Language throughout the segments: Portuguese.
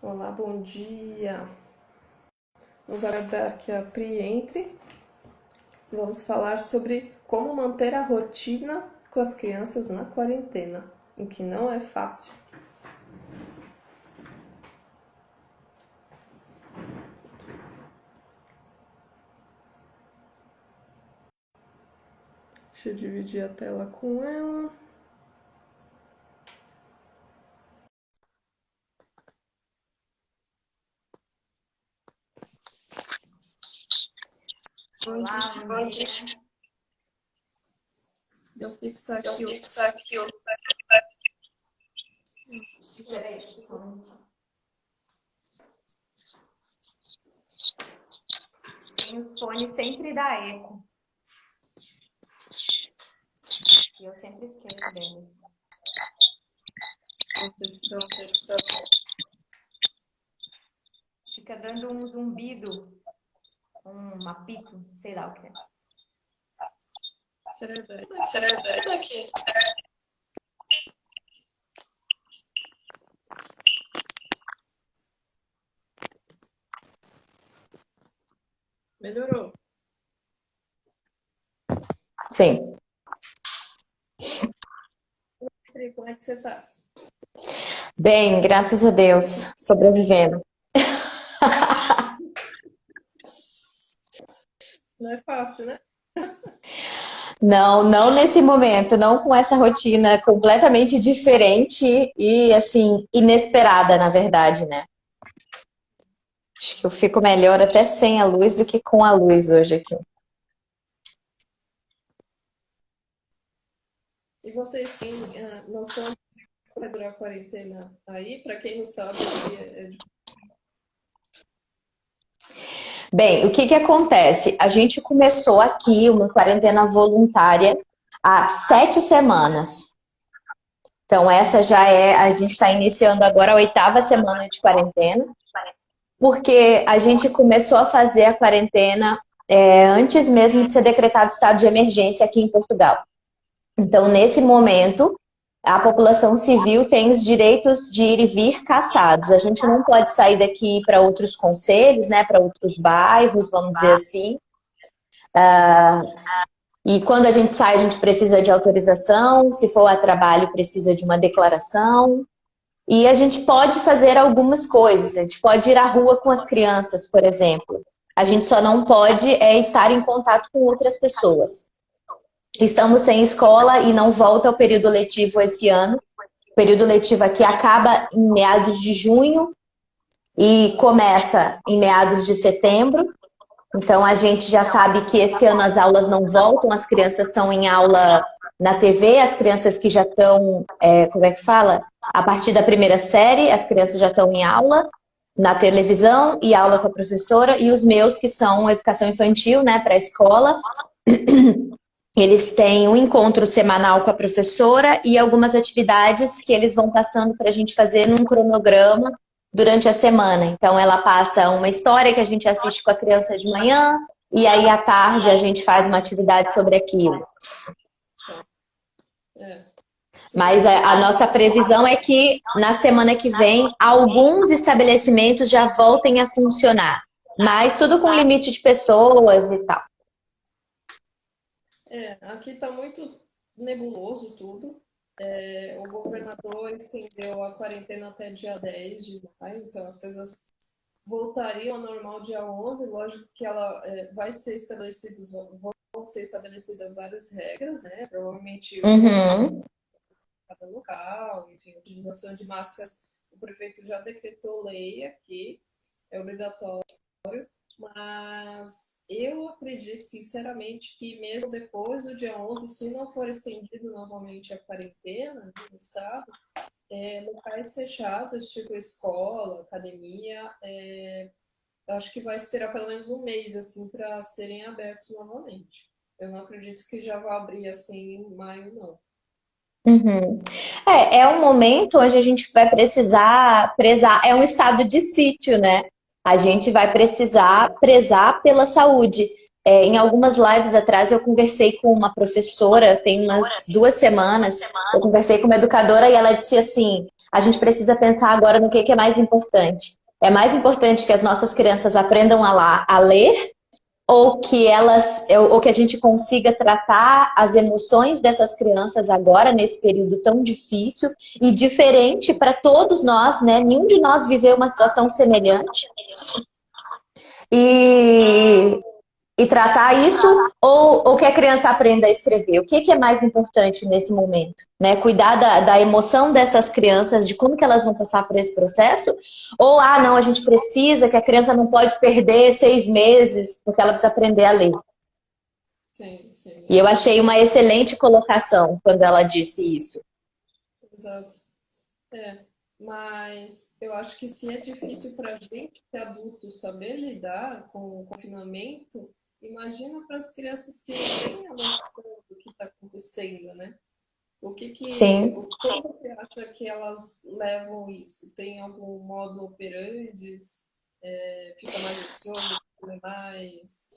Olá, bom dia. Vamos aguardar que a Pri entre. Vamos falar sobre como manter a rotina com as crianças na quarentena, o que não é fácil. Deixa eu dividir a tela com ela. Olá, bom dia. Eu fixar aqui Peraí, só um minutinho. Sim, os fones sempre dá eco. E eu sempre esqueço deles. Fica dando um zumbido, um apito, sei lá o que é. Será que melhorou? Sim. Pri, como é que você tá? Bem, graças a Deus, sobrevivendo. Não é fácil, né? Não nesse momento, não com essa rotina completamente diferente e, assim, inesperada, na verdade, né? Acho que eu fico melhor até sem a luz do que com a luz hoje aqui. E vocês têm noção de como vai durar a quarentena aí? Para quem não sabe, Bem, o que acontece? A gente começou aqui uma quarentena voluntária há 7 semanas. Então, essa já é, a gente está iniciando agora a 8ª semana de quarentena, porque a gente começou a fazer a quarentena antes mesmo de ser decretado estado de emergência aqui em Portugal. Então, nesse momento, a população civil tem os direitos de ir e vir caçados. A gente não pode sair daqui para outros concelhos, né, para outros bairros, vamos dizer assim. E quando a gente sai, a gente precisa de autorização. Se for a trabalho, precisa de uma declaração. E a gente pode fazer algumas coisas. A gente pode ir à rua com as crianças, por exemplo. A gente só não pode estar em contato com outras pessoas. Estamos sem escola e não volta ao período letivo esse ano. O período letivo aqui acaba em meados de junho e começa em meados de setembro. Então, a gente já sabe que esse ano as aulas não voltam, as crianças estão em aula na TV, as crianças que já estão, como é que fala? A partir da primeira série, as crianças já estão em aula na televisão e aula com a professora, e os meus que são educação infantil, né, pré-escola, eles têm um encontro semanal com a professora e algumas atividades que eles vão passando para a gente fazer num cronograma durante a semana. Então, ela passa uma história que a gente assiste com a criança de manhã e aí à tarde a gente faz uma atividade sobre aquilo. Mas a nossa previsão é que na semana que vem alguns estabelecimentos já voltem a funcionar, mas tudo com limite de pessoas e tal. Aqui está muito nebuloso tudo. O governador estendeu a quarentena até dia 10 de maio, então as coisas voltariam ao normal dia 11. Lógico que ela vai ser estabelecidas, vão ser estabelecidas várias regras, né? Provavelmente cada local, enfim, utilização de máscaras. O prefeito já decretou lei aqui, é obrigatório. Mas eu acredito, sinceramente, que mesmo depois do dia 11, se não for estendido novamente a quarentena no estado, locais fechados, tipo escola, academia, eu acho que vai esperar pelo menos um mês assim, para serem abertos novamente. Eu não acredito que já vá abrir assim em maio, não. É um momento onde a gente vai precisar prezar, é um estado de sítio, né? A gente vai precisar prezar pela saúde. Em algumas lives atrás eu conversei com uma professora, tem umas 2 semanas, eu conversei com uma educadora e ela disse assim, a gente precisa pensar agora no que é mais importante. É mais importante que as nossas crianças aprendam a ler ou que a gente consiga tratar as emoções dessas crianças agora, nesse período tão difícil e diferente para todos nós, né? Nenhum de nós viveu uma situação semelhante. E, e tratar isso, ou que a criança aprenda a escrever. O que é mais importante nesse momento? Né? Cuidar da emoção dessas crianças, de como que elas vão passar por esse processo? Ou, não, a gente precisa, que a criança não pode perder 6 meses, porque ela precisa aprender a ler. Sim, sim. E eu achei uma excelente colocação quando ela disse isso. Exato. Mas eu acho que se é difícil para a gente, que é adulto, saber lidar com o confinamento, imagina para as crianças que não têm a noção do que está acontecendo, né? Sim. Como você acha que elas levam isso? Tem algum modo operandi? Fica mais ansioso, mais...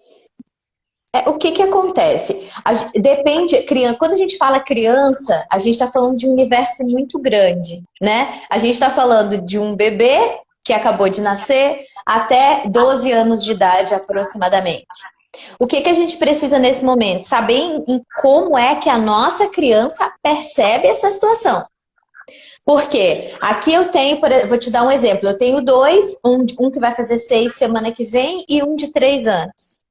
O que acontece? Depende, quando a gente fala criança, a gente está falando de um universo muito grande, né? A gente está falando de um bebê que acabou de nascer até 12 anos de idade aproximadamente. O que a gente precisa nesse momento? Saber em como é que a nossa criança percebe essa situação. Porque aqui eu tenho, vou te dar um exemplo, eu tenho dois, um que vai fazer 6 semana que vem e um de 3 anos.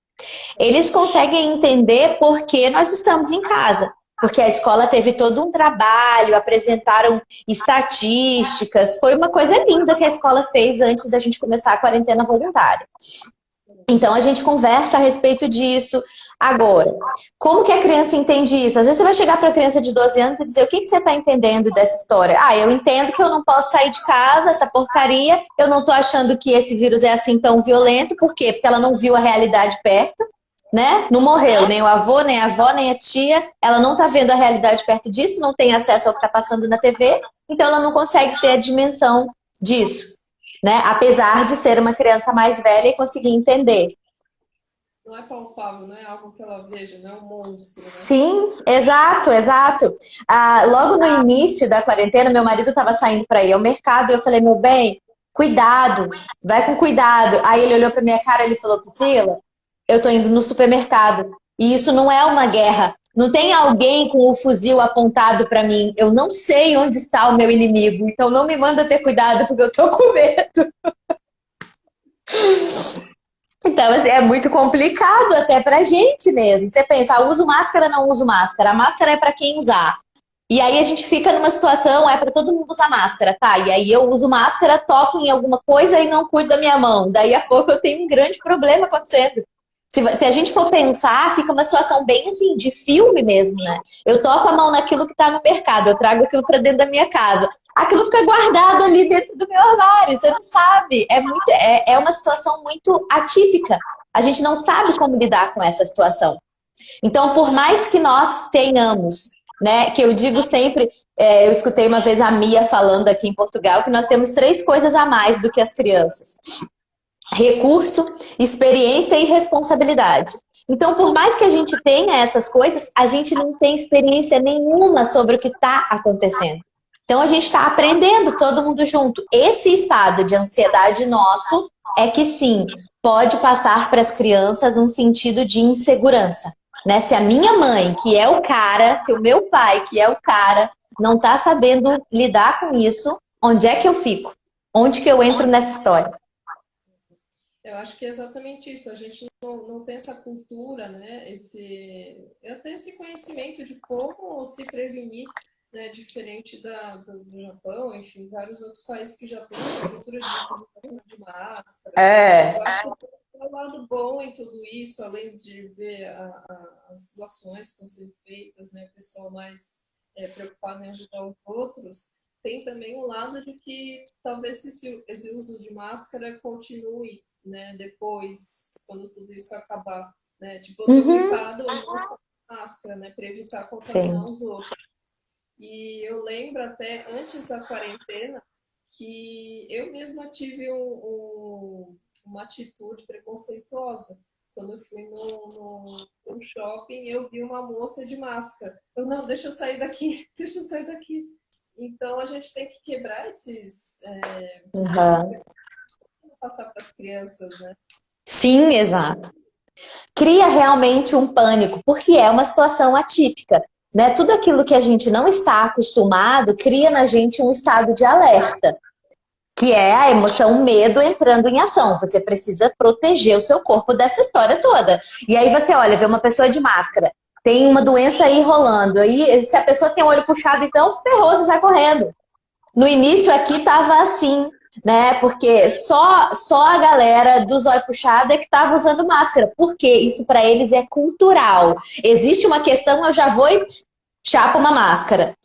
Eles conseguem entender por que nós estamos em casa. Porque a escola teve todo um trabalho, apresentaram estatísticas, foi uma coisa linda que a escola fez antes da gente começar a quarentena voluntária. Então a gente conversa a respeito disso. Agora, como que a criança entende isso? Às vezes você vai chegar para a criança de 12 anos e dizer: o que você está entendendo dessa história? Eu entendo que eu não posso sair de casa, essa porcaria, eu não estou achando que esse vírus é assim tão violento. Por quê? Porque ela não viu a realidade perto, né? Não morreu nem o avô, nem a avó, nem a tia. Ela não está vendo a realidade perto disso, não tem acesso ao que está passando na TV, então ela não consegue ter a dimensão disso. Né? Apesar de ser uma criança mais velha e conseguir entender. Não é palpável, não é algo que ela veja, não é um monstro, né? Sim, exato, exato. Logo no início da quarentena, meu marido estava saindo para ir ao mercado e eu falei: meu bem, cuidado, vai com cuidado. Aí ele olhou para minha cara e ele falou: Priscila, eu tô indo no supermercado e isso não é uma guerra. Não tem alguém com o fuzil apontado para mim. Eu não sei onde está o meu inimigo, então não me manda ter cuidado porque eu tô com medo. Então, assim, é muito complicado até pra gente mesmo. Você pensa, uso máscara, não uso máscara. A máscara é pra quem usar. E aí a gente fica numa situação, é pra todo mundo usar máscara, tá? E aí eu uso máscara, toco em alguma coisa e não cuido da minha mão. Daí a pouco eu tenho um grande problema acontecendo. Se a gente for pensar, fica uma situação bem assim, de filme mesmo, né? Eu toco a mão naquilo que tá no mercado, eu trago aquilo pra dentro da minha casa. Aquilo fica guardado ali dentro do meu armário, você não sabe. É uma situação muito atípica. A gente não sabe como lidar com essa situação. Então, por mais que nós tenhamos, né, que eu digo sempre, eu escutei uma vez a Mia falando aqui em Portugal, que nós temos 3 coisas a mais do que as crianças: recurso, experiência e responsabilidade. Então, por mais que a gente tenha essas coisas, a gente não tem experiência nenhuma sobre o que está acontecendo. Então, a gente está aprendendo todo mundo junto. Esse estado de ansiedade nosso é que sim, pode passar para as crianças um sentido de insegurança. Né? Se a minha mãe, que é o cara, se o meu pai, que é o cara, não está sabendo lidar com isso, onde é que eu fico? Onde que eu entro nessa história? Eu acho que é exatamente isso. A gente não tem essa cultura, né? Eu tenho esse conhecimento de como se prevenir, né? Diferente do Japão, enfim, vários outros países que já têm essa cultura de máscara. Eu acho que tem um lado bom em tudo isso, além de ver as doações que estão sendo feitas, né? O pessoal mais preocupado em ajudar os outros. Tem também um lado de que talvez esse uso de máscara continue, né, depois, quando tudo isso acabar, né, tipo, eu tô gripado, eu não uso máscara, né, para evitar contaminar os outros. E eu lembro até antes da quarentena que eu mesma tive uma atitude preconceituosa Quando eu fui no shopping, eu vi uma moça de máscara. Eu, não, deixa eu sair daqui, deixa eu sair daqui. Então, a gente tem que quebrar esses... Uhum. passar para as crianças, né? Sim, exato. Cria realmente um pânico, porque é uma situação atípica, né? Tudo aquilo que a gente não está acostumado cria na gente um estado de alerta, que é a emoção medo entrando em ação. Você precisa proteger o seu corpo dessa história toda. E aí você olha, vê uma pessoa de máscara, tem uma doença aí rolando, aí se a pessoa tem o olho puxado, então ferrou, você sai correndo. No início aqui tava assim, né? Porque só a galera do zóio puxado é que tava usando máscara. Porque isso para eles é cultural. Existe uma questão, eu já vou e chapa uma máscara.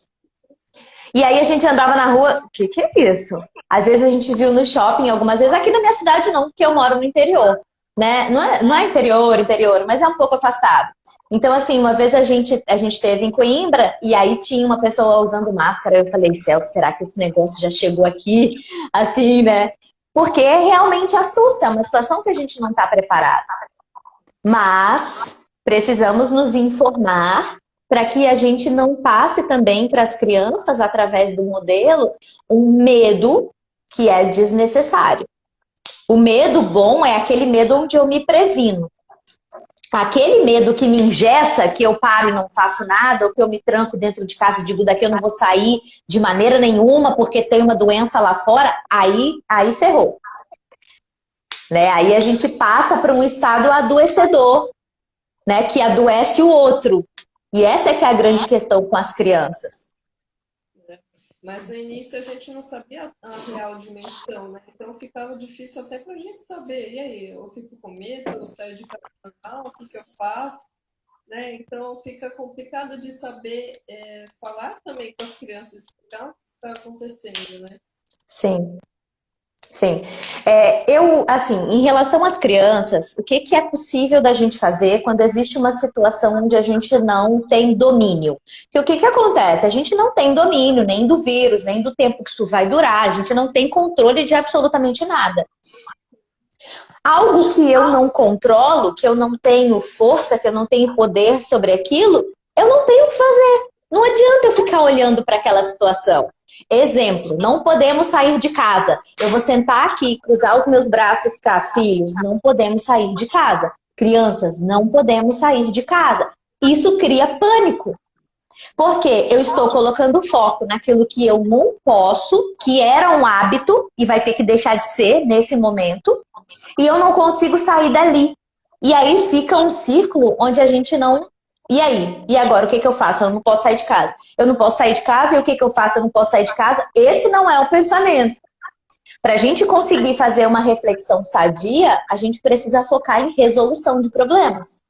E aí a gente andava na rua, o que é isso? Às vezes a gente viu no shopping, algumas vezes, aqui na minha cidade não, porque eu moro no interior, né? Não é interior, mas é um pouco afastado. Então, assim, uma vez a gente esteve em Coimbra e aí tinha uma pessoa usando máscara. Eu falei, Celso, será que esse negócio já chegou aqui? Assim, né? Porque realmente assusta, é uma situação que a gente não está preparado. Mas precisamos nos informar para que a gente não passe também para as crianças, através do modelo, um medo que é desnecessário. O medo bom é aquele medo onde eu me previno. Aquele medo que me engessa, que eu paro e não faço nada, ou que eu me tranco dentro de casa e digo daqui eu não vou sair de maneira nenhuma porque tem uma doença lá fora, aí ferrou. Né? Aí a gente passa para um estado adoecedor, né? Que adoece o outro. E essa é que é a grande questão com as crianças. Mas no início a gente não sabia a real dimensão, né? Então ficava difícil até para a gente saber. E aí, eu fico com medo, eu saio de casa, o que eu faço? Né? Então fica complicado de saber falar também com as crianças, explicar o que está acontecendo, né? Sim. Sim. Assim, em relação às crianças, o que é possível da gente fazer quando existe uma situação onde a gente não tem domínio? Porque o que acontece? A gente não tem domínio nem do vírus, nem do tempo que isso vai durar, a gente não tem controle de absolutamente nada. Algo que eu não controlo, que eu não tenho força, que eu não tenho poder sobre aquilo, eu não tenho o que fazer. Não adianta eu ficar olhando para aquela situação. Exemplo, não podemos sair de casa. Eu vou sentar aqui, cruzar os meus braços e ficar, filhos, não podemos sair de casa. Crianças, não podemos sair de casa. Isso cria pânico. Porque eu estou colocando foco naquilo que eu não posso, que era um hábito e vai ter que deixar de ser nesse momento, e eu não consigo sair dali. E aí fica um círculo onde a gente não... E aí? E agora? O que eu faço? Eu não posso sair de casa. Eu não posso sair de casa, e o que eu faço? Eu não posso sair de casa. Esse não é o pensamento. Para a gente conseguir fazer uma reflexão sadia, a gente precisa focar em resolução de problemas.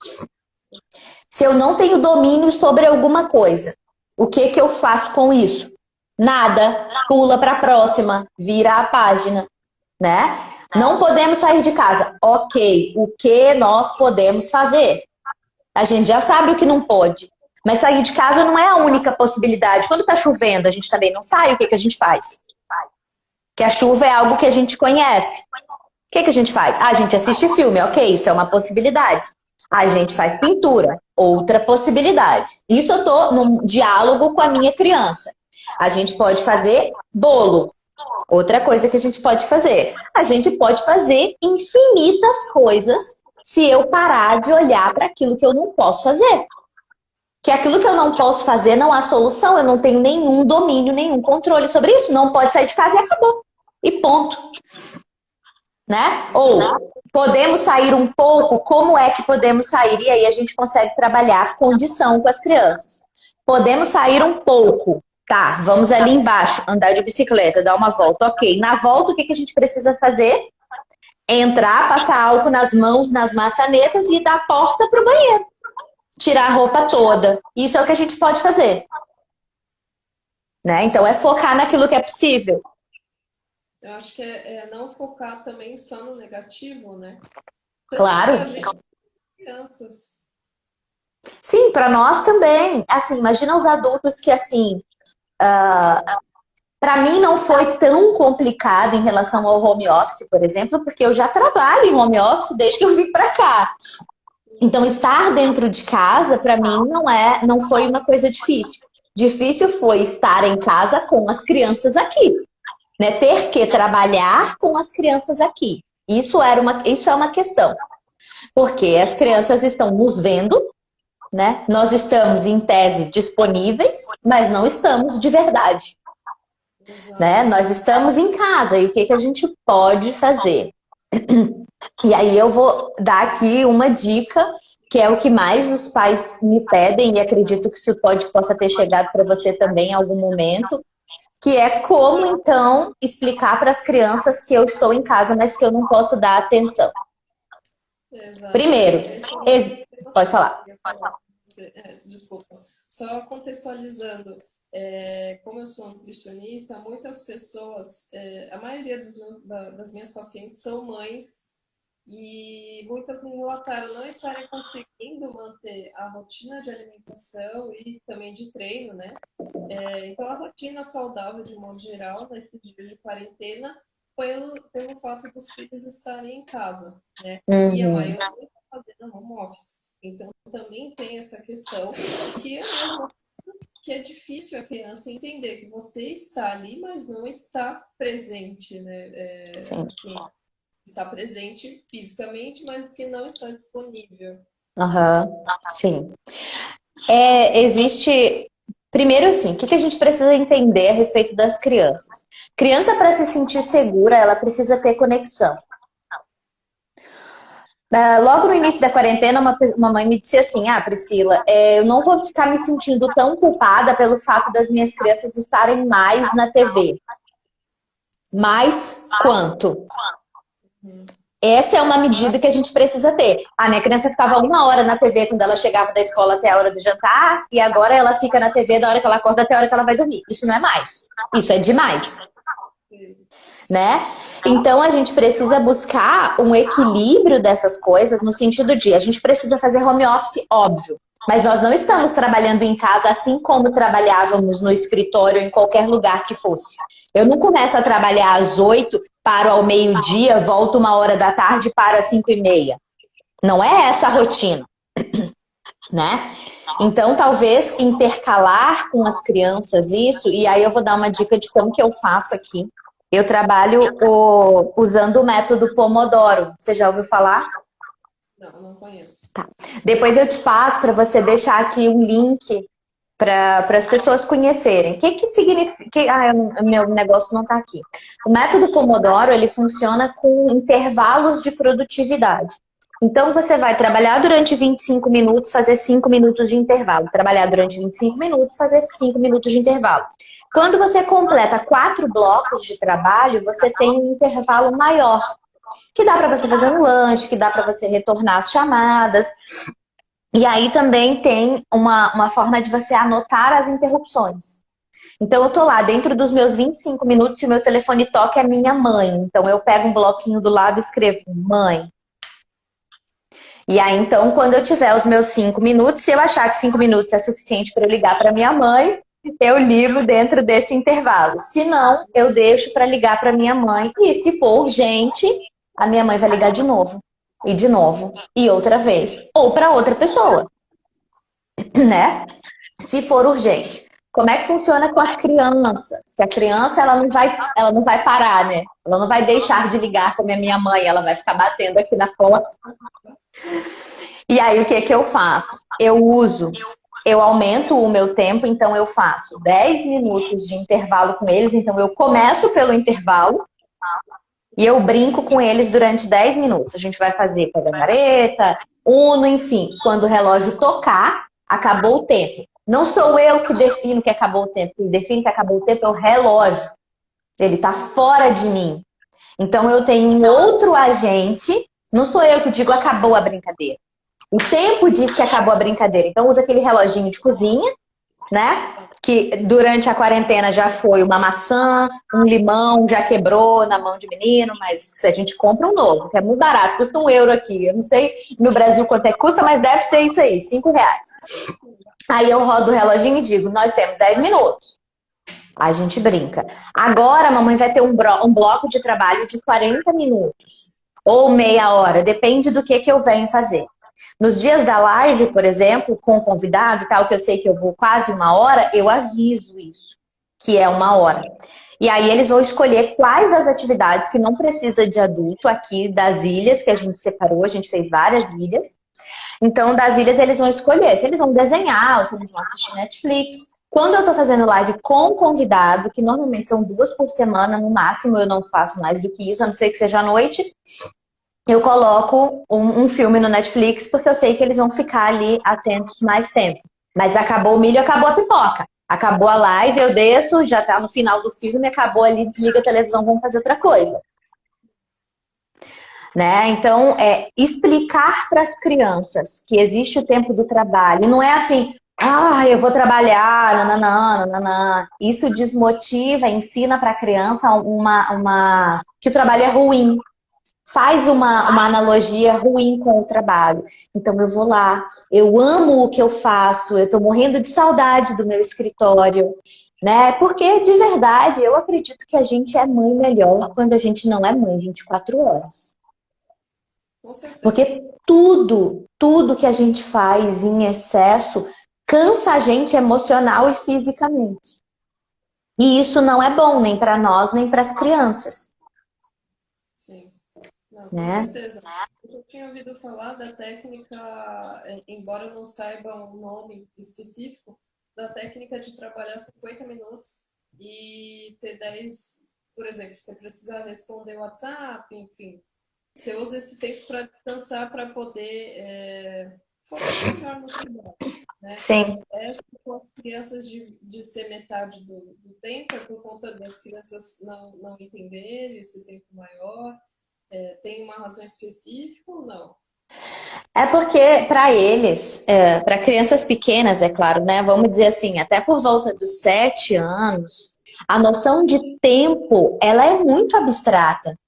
Se eu não tenho domínio sobre alguma coisa, o que eu faço com isso? Nada. Pula para a próxima. Vira a página. Né? Não podemos sair de casa. Ok. O que nós podemos fazer? A gente já sabe o que não pode. Mas sair de casa não é a única possibilidade. Quando tá chovendo, a gente também não sai, o que a gente faz? Que a chuva é algo que a gente conhece. O que a gente faz? A gente assiste filme, ok, isso é uma possibilidade. A gente faz pintura, outra possibilidade. Isso eu tô num diálogo com a minha criança. A gente pode fazer bolo. Outra coisa que a gente pode fazer. A gente pode fazer infinitas coisas se eu parar de olhar para aquilo que eu não posso fazer. Que aquilo que eu não posso fazer não há solução, eu não tenho nenhum domínio, nenhum controle sobre isso. Não pode sair de casa e acabou. E ponto. Né? Ou podemos sair um pouco, como é que podemos sair? E aí a gente consegue trabalhar condição com as crianças. Podemos sair um pouco. Tá, vamos ali embaixo, andar de bicicleta, dar uma volta. Ok, na volta o que a gente precisa fazer? Entrar, passar álcool nas mãos, nas maçanetas e ir da porta pro banheiro. Tirar a roupa toda. Isso é o que a gente pode fazer. Né? Então é focar naquilo que é possível. Eu acho que é não focar também só no negativo, né? Claro. Pra gente, crianças. Sim, para nós também. Assim, imagina os adultos que, assim, para mim não foi tão complicado em relação ao home office, por exemplo, porque eu já trabalho em home office desde que eu vim para cá. Então, estar dentro de casa, para mim, não foi uma coisa difícil. Difícil foi estar em casa com as crianças aqui, né? Ter que trabalhar com as crianças aqui. Isso é uma questão, porque as crianças estão nos vendo, né? Nós estamos, em tese, disponíveis, mas não estamos de verdade, né? Nós estamos em casa e o que a gente pode fazer? E aí eu vou dar aqui uma dica, que é o que mais os pais me pedem, e acredito que isso possa ter chegado para você também em algum momento, que é como, então, explicar para as crianças que eu estou em casa, mas que eu não posso dar atenção. Exato. Primeiro, pode falar. Desculpa. Só contextualizando, como eu sou nutricionista, muitas pessoas, a maioria das minhas pacientes são mães e muitas me relataram não estarem conseguindo manter a rotina de alimentação e também de treino, né? Então, a rotina saudável, de modo geral, nesse dia de quarentena, pelo fato dos filhos estarem em casa, né? Uhum. E a maioria está fazendo home office. Então, também tem essa questão que é difícil a criança entender que você está ali, mas não está presente, né? Sim. Assim, está presente fisicamente, mas que não está disponível. Sim. Existe... Primeiro, assim, o que a gente precisa entender a respeito das crianças? Criança, para se sentir segura, ela precisa ter conexão. Logo no início da quarentena, uma mãe me disse assim: Priscila, eu não vou ficar me sentindo tão culpada pelo fato das minhas crianças estarem mais na TV. Mas quanto? Essa é uma medida que a gente precisa ter. A minha criança ficava 1 hora na TV quando ela chegava da escola até a hora do jantar, e agora ela fica na TV da hora que ela acorda até a hora que ela vai dormir. Isso não é mais. Isso é demais. Né? Então a gente precisa buscar um equilíbrio dessas coisas no sentido de a gente precisa fazer home office, óbvio, mas nós não estamos trabalhando em casa assim como trabalhávamos no escritório ou em qualquer lugar que fosse. Eu não começo a trabalhar às 8, paro ao meio-dia, volto 1 hora da tarde, paro às 5h30. Não é essa a rotina, né? Então talvez intercalar com as crianças isso, e aí eu vou dar uma dica de como que eu faço aqui. Eu trabalho usando o método Pomodoro. Você já ouviu falar? Não conheço. Tá. Depois eu te passo para você deixar aqui um link para as pessoas conhecerem. O que significa... meu negócio não está aqui. O método Pomodoro, ele funciona com intervalos de produtividade. Então, você vai trabalhar durante 25 minutos, fazer 5 minutos de intervalo. Trabalhar durante 25 minutos, fazer 5 minutos de intervalo. Quando você completa 4 blocos de trabalho, você tem um intervalo maior. Que dá para você fazer um lanche, que dá para você retornar as chamadas. E aí também tem uma forma de você anotar as interrupções. Então, eu tô lá dentro dos meus 25 minutos e o meu telefone toca é minha mãe. Então, eu pego um bloquinho do lado e escrevo mãe. E aí, então, quando eu tiver os meus 5 minutos, se eu achar que 5 minutos é suficiente para eu ligar para minha mãe, eu ligo dentro desse intervalo. Se não, eu deixo para ligar para minha mãe. E se for urgente, a minha mãe vai ligar de novo. E de novo. E outra vez. Ou para outra pessoa. Né? Se for urgente. Como é que funciona com as crianças? Que a criança, ela não vai parar, né? Ela não vai deixar de ligar como a minha mãe. Ela vai ficar batendo aqui na porta. E aí, o que eu faço? Eu aumento o meu tempo, então eu faço 10 minutos de intervalo com eles. Então, eu começo pelo intervalo e eu brinco com eles durante 10 minutos. A gente vai fazer pega-vareta, Uno, enfim. Quando o relógio tocar, acabou o tempo. Não sou eu que defino que acabou o tempo. Quem define que acabou o tempo é o relógio. Ele está fora de mim. Então, eu tenho um outro agente. Não sou eu que digo acabou a brincadeira. O tempo diz que acabou a brincadeira. Então, usa aquele reloginho de cozinha, né? Que durante a quarentena já foi uma maçã, um limão, já quebrou na mão de menino, mas a gente compra um novo, que é muito barato, custa €1 aqui. Eu não sei no Brasil quanto é que custa, mas deve ser isso aí, R$5. Aí eu rodo o reloginho e digo, nós temos 10 minutos. A gente brinca. Agora a mamãe vai ter um bloco de trabalho de 40 minutos. Ou meia hora, depende do que eu venho fazer. Nos dias da live, por exemplo, com o convidado, tal, que eu sei que eu vou quase 1 hora, eu aviso isso, que é 1 hora. E aí eles vão escolher quais das atividades que não precisa de adulto aqui das ilhas que a gente separou, a gente fez várias ilhas. Então, das ilhas eles vão escolher se eles vão desenhar ou se eles vão assistir Netflix. Quando eu tô fazendo live com convidado, que normalmente são 2 por semana, no máximo, eu não faço mais do que isso, a não ser que seja à noite, eu coloco um filme no Netflix, porque eu sei que eles vão ficar ali atentos mais tempo. Mas acabou o milho, acabou a pipoca. Acabou a live, eu desço, já tá no final do filme, acabou ali, desliga a televisão, vamos fazer outra coisa. Né? Então, explicar para as crianças que existe o tempo do trabalho. E não é assim, eu vou trabalhar, nananã, nananã. Isso desmotiva, ensina para a criança que o trabalho é ruim. Faz uma analogia ruim com o trabalho. Então eu vou lá, eu amo o que eu faço, eu tô morrendo de saudade do meu escritório, né? Porque, de verdade, eu acredito que a gente é mãe melhor quando a gente não é mãe 24 horas. Com certeza. Porque tudo que a gente faz em excesso cansa a gente emocional e fisicamente. E isso não é bom nem para nós, nem para as crianças. Sim. Não, com Né? certeza. Eu já tinha ouvido falar da técnica, embora eu não saiba um nome específico, da técnica de trabalhar 50 minutos e ter 10, por exemplo, você precisa responder o WhatsApp, enfim. Você usa esse tempo para descansar, para poder focar melhor no trabalho, né? Sim. Com as crianças de ser metade do tempo, é por conta das crianças não entenderem esse tempo maior. Tem uma razão específica ou não? É porque, para eles, para crianças pequenas, é claro, né? Vamos dizer assim, até por volta dos 7 anos, a noção de tempo, ela é muito abstrata.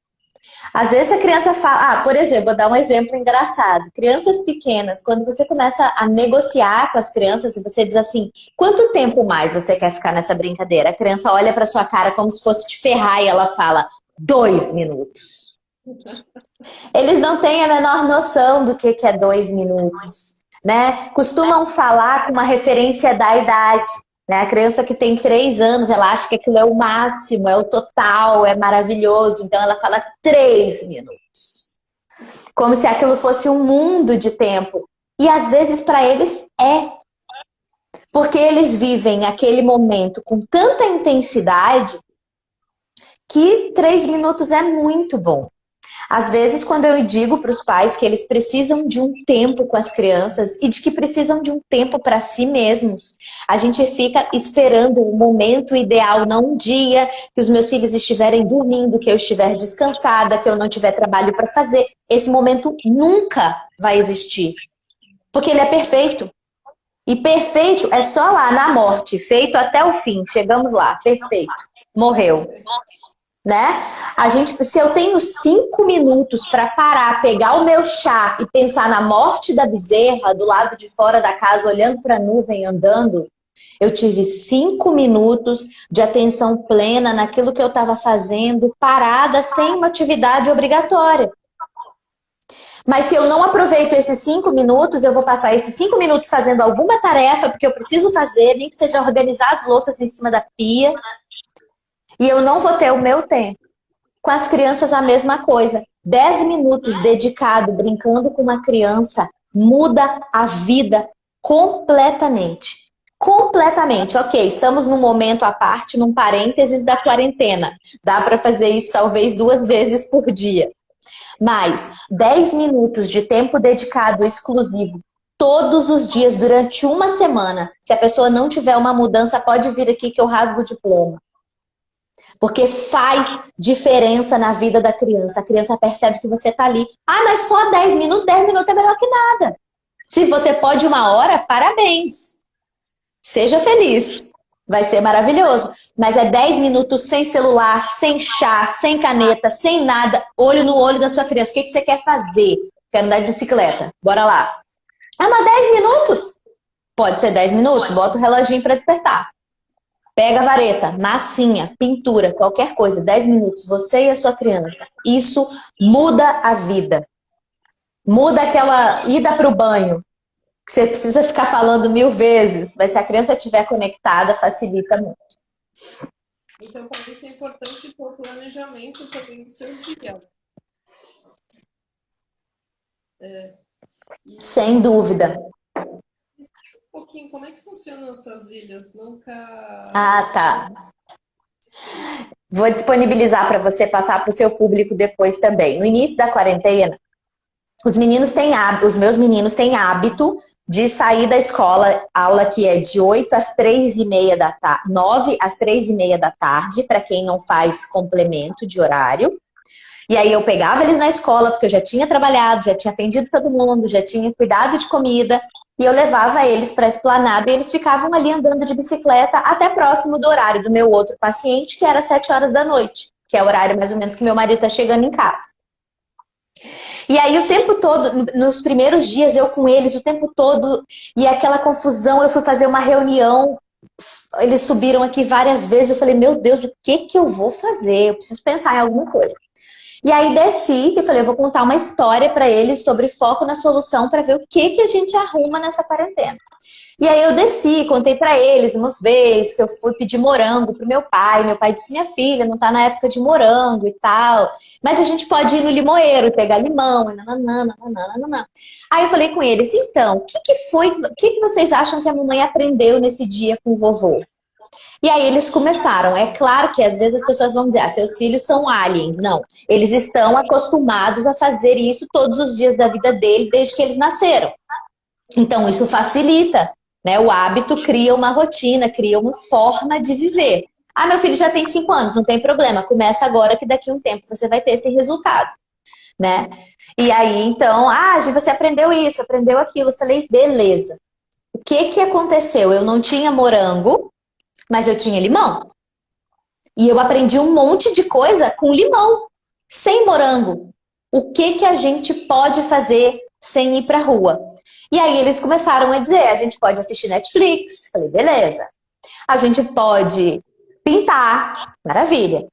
Às vezes a criança fala, por exemplo, vou dar um exemplo engraçado. Crianças pequenas, quando você começa a negociar com as crianças e você diz assim, quanto tempo mais você quer ficar nessa brincadeira? A criança olha para sua cara como se fosse te ferrar e ela fala, 2 minutos. Eles não têm a menor noção do que é 2 minutos, né? Costumam falar com uma referência da idade, né? A criança que tem 3 anos, ela acha que aquilo é o máximo, é o total, é maravilhoso. Então ela fala 3 minutos. Como se aquilo fosse um mundo de tempo. E às vezes para eles é. Porque eles vivem aquele momento com tanta intensidade que 3 minutos é muito bom. Às vezes, quando eu digo para os pais que eles precisam de um tempo com as crianças e de que precisam de um tempo para si mesmos, a gente fica esperando o momento ideal, não um dia que os meus filhos estiverem dormindo, que eu estiver descansada, que eu não tiver trabalho para fazer. Esse momento nunca vai existir, porque ele é perfeito. E perfeito é só lá na morte, feito até o fim. Chegamos lá, perfeito. Morreu. Né? Se eu tenho 5 minutos para parar, pegar o meu chá e pensar na morte da bezerra do lado de fora da casa, olhando para a nuvem, andando, eu tive 5 minutos de atenção plena naquilo que eu estava fazendo, parada, sem uma atividade obrigatória. Mas se eu não aproveito esses 5 minutos, eu vou passar esses 5 minutos fazendo alguma tarefa, porque eu preciso fazer, nem que seja organizar as louças em cima da pia. E eu não vou ter o meu tempo. Com as crianças a mesma coisa. 10 minutos dedicado brincando com uma criança muda a vida completamente. Completamente. Ok, estamos num momento à parte, num parênteses da quarentena. Dá para fazer isso talvez 2 vezes por dia. Mas 10 minutos de tempo dedicado exclusivo todos os dias durante uma semana. Se a pessoa não tiver uma mudança, pode vir aqui que eu rasgo o diploma. Porque faz diferença na vida da criança. A criança percebe que você tá ali. Mas só 10 minutos? 10 minutos é melhor que nada. Se você pode 1 hora, parabéns. Seja feliz. Vai ser maravilhoso. Mas é 10 minutos sem celular, sem chá, sem caneta, sem nada. Olho no olho da sua criança. O que você quer fazer? Quero andar de bicicleta. Bora lá. Mas 10 minutos? Pode ser 10 minutos. Bota o reloginho para despertar. Pega a vareta, massinha, pintura, qualquer coisa, 10 minutos, você e a sua criança. Isso muda a vida. Muda aquela ida para o banho, que você precisa ficar falando 1000 vezes, mas se a criança estiver conectada, facilita muito. Então, para isso é importante ter o planejamento também do seu dia. Sem dúvida. Um pouquinho, como é que funcionam essas ilhas? Nunca. Ah, tá. Vou disponibilizar para você passar para o seu público depois também. No início da quarentena, os meus meninos têm hábito de sair da escola, aula que é de 8 às 3h30 da tarde, 9 às 3h30 da tarde, para quem não faz complemento de horário. E aí eu pegava eles na escola, porque eu já tinha trabalhado, já tinha atendido todo mundo, já tinha cuidado de comida, e eu levava eles para a esplanada e eles ficavam ali andando de bicicleta até próximo do horário do meu outro paciente, que era 7 horas da noite, que é o horário mais ou menos que meu marido está chegando em casa. E aí o tempo todo, nos primeiros dias, eu com eles o tempo todo, e aquela confusão, eu fui fazer uma reunião, eles subiram aqui várias vezes, eu falei, meu Deus, o que que eu vou fazer? Eu preciso pensar em alguma coisa. E aí desci e falei, eu vou contar uma história para eles sobre foco na solução para ver o que que a gente arruma nessa quarentena. E aí eu desci, contei para eles uma vez que eu fui pedir morango pro meu pai disse, minha filha, não tá na época de morango e tal, mas a gente pode ir no limoeiro, pegar limão, e nananana, nananana. Aí eu falei com eles, então, o que vocês acham que a mamãe aprendeu nesse dia com o vovô? E aí eles começaram. É claro que às vezes as pessoas vão dizer, seus filhos são aliens. Não, eles estão acostumados a fazer isso todos os dias da vida dele desde que eles nasceram. Então isso facilita, né? O hábito cria uma rotina, cria uma forma de viver. Ah, meu filho já tem 5 anos, não tem problema. Começa agora que daqui a um tempo você vai ter esse resultado, né? E aí, então, você aprendeu isso, aprendeu aquilo. Eu falei, beleza. O que que aconteceu? Eu não tinha morango, mas eu tinha limão. E eu aprendi um monte de coisa com limão, sem morango. O que que a gente pode fazer sem ir pra rua? E aí eles começaram a dizer, a gente pode assistir Netflix. Falei, beleza. A gente pode pintar. Maravilha.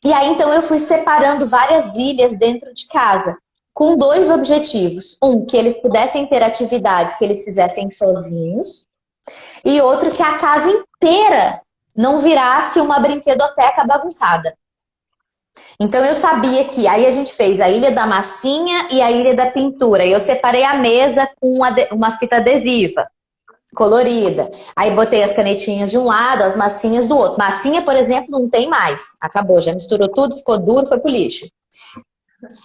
E aí então eu fui separando várias ilhas dentro de casa, com 2 objetivos. Um, que eles pudessem ter atividades que eles fizessem sozinhos. E outro, que a casa inteira não virasse uma brinquedoteca bagunçada. Então eu sabia que aí a gente fez a ilha da massinha e a ilha da pintura. E eu separei a mesa com uma fita adesiva colorida. Aí botei as canetinhas de um lado, as massinhas do outro. Massinha, por exemplo, não tem mais. Acabou, já misturou tudo, ficou duro, foi pro lixo.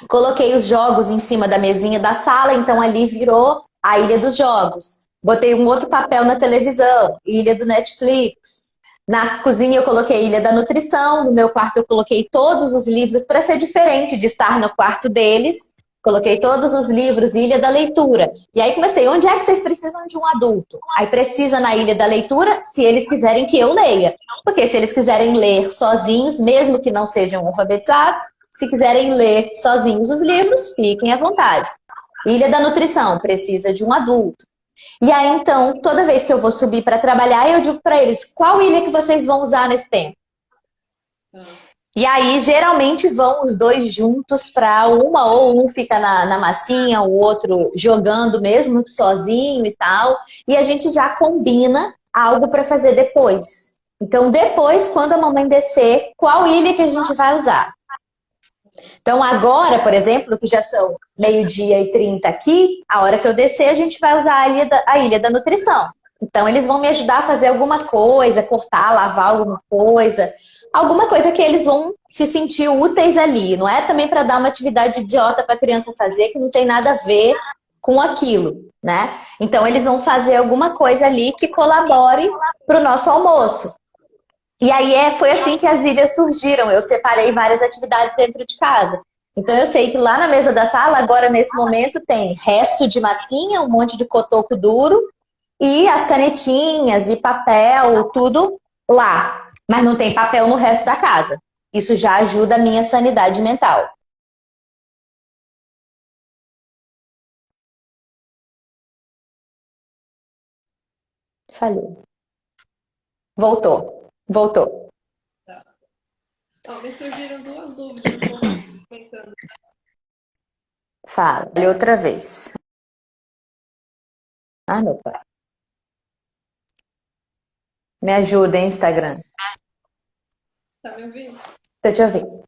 Coloquei os jogos em cima da mesinha da sala, então ali virou a ilha dos jogos. Botei um outro papel na televisão, ilha do Netflix. Na cozinha eu coloquei ilha da nutrição, no meu quarto eu coloquei todos os livros para ser diferente de estar no quarto deles. Coloquei todos os livros, ilha da leitura. E aí comecei, onde é que vocês precisam de um adulto? Aí precisa na ilha da leitura, se eles quiserem que eu leia. Porque se eles quiserem ler sozinhos, mesmo que não sejam alfabetizados, se quiserem ler sozinhos os livros, fiquem à vontade. Ilha da nutrição, precisa de um adulto. E aí, então, toda vez que eu vou subir para trabalhar, eu digo para eles, qual ilha que vocês vão usar nesse tempo? E aí, geralmente, vão os 2 juntos para uma, ou um fica na massinha, o outro jogando mesmo, sozinho e tal. E a gente já combina algo para fazer depois. Então, depois, quando a mamãe descer, qual ilha que a gente vai usar? Então agora, por exemplo, que já são 12h30 aqui, a hora que eu descer a gente vai usar a ilha da nutrição. Então eles vão me ajudar a fazer alguma coisa, cortar, lavar alguma coisa que eles vão se sentir úteis ali. Não é também para dar uma atividade idiota para a criança fazer que não tem nada a ver com aquilo, né? Então eles vão fazer alguma coisa ali que colabore para o nosso almoço. E aí foi assim que as ilhas surgiram. Eu separei várias atividades dentro de casa. Então eu sei que lá na mesa da sala, agora nesse momento, tem resto de massinha, um monte de cotoco duro e as canetinhas e papel, tudo lá. Mas não tem papel no resto da casa. Isso já ajuda a minha sanidade mental. Falhou. Voltou. Voltou. Tá. Me surgiram 2 dúvidas. Eu vou comentando. Fala, olha outra vez. Ah, meu pai. Me ajuda, hein, Instagram. Tá me ouvindo? Tô te ouvindo.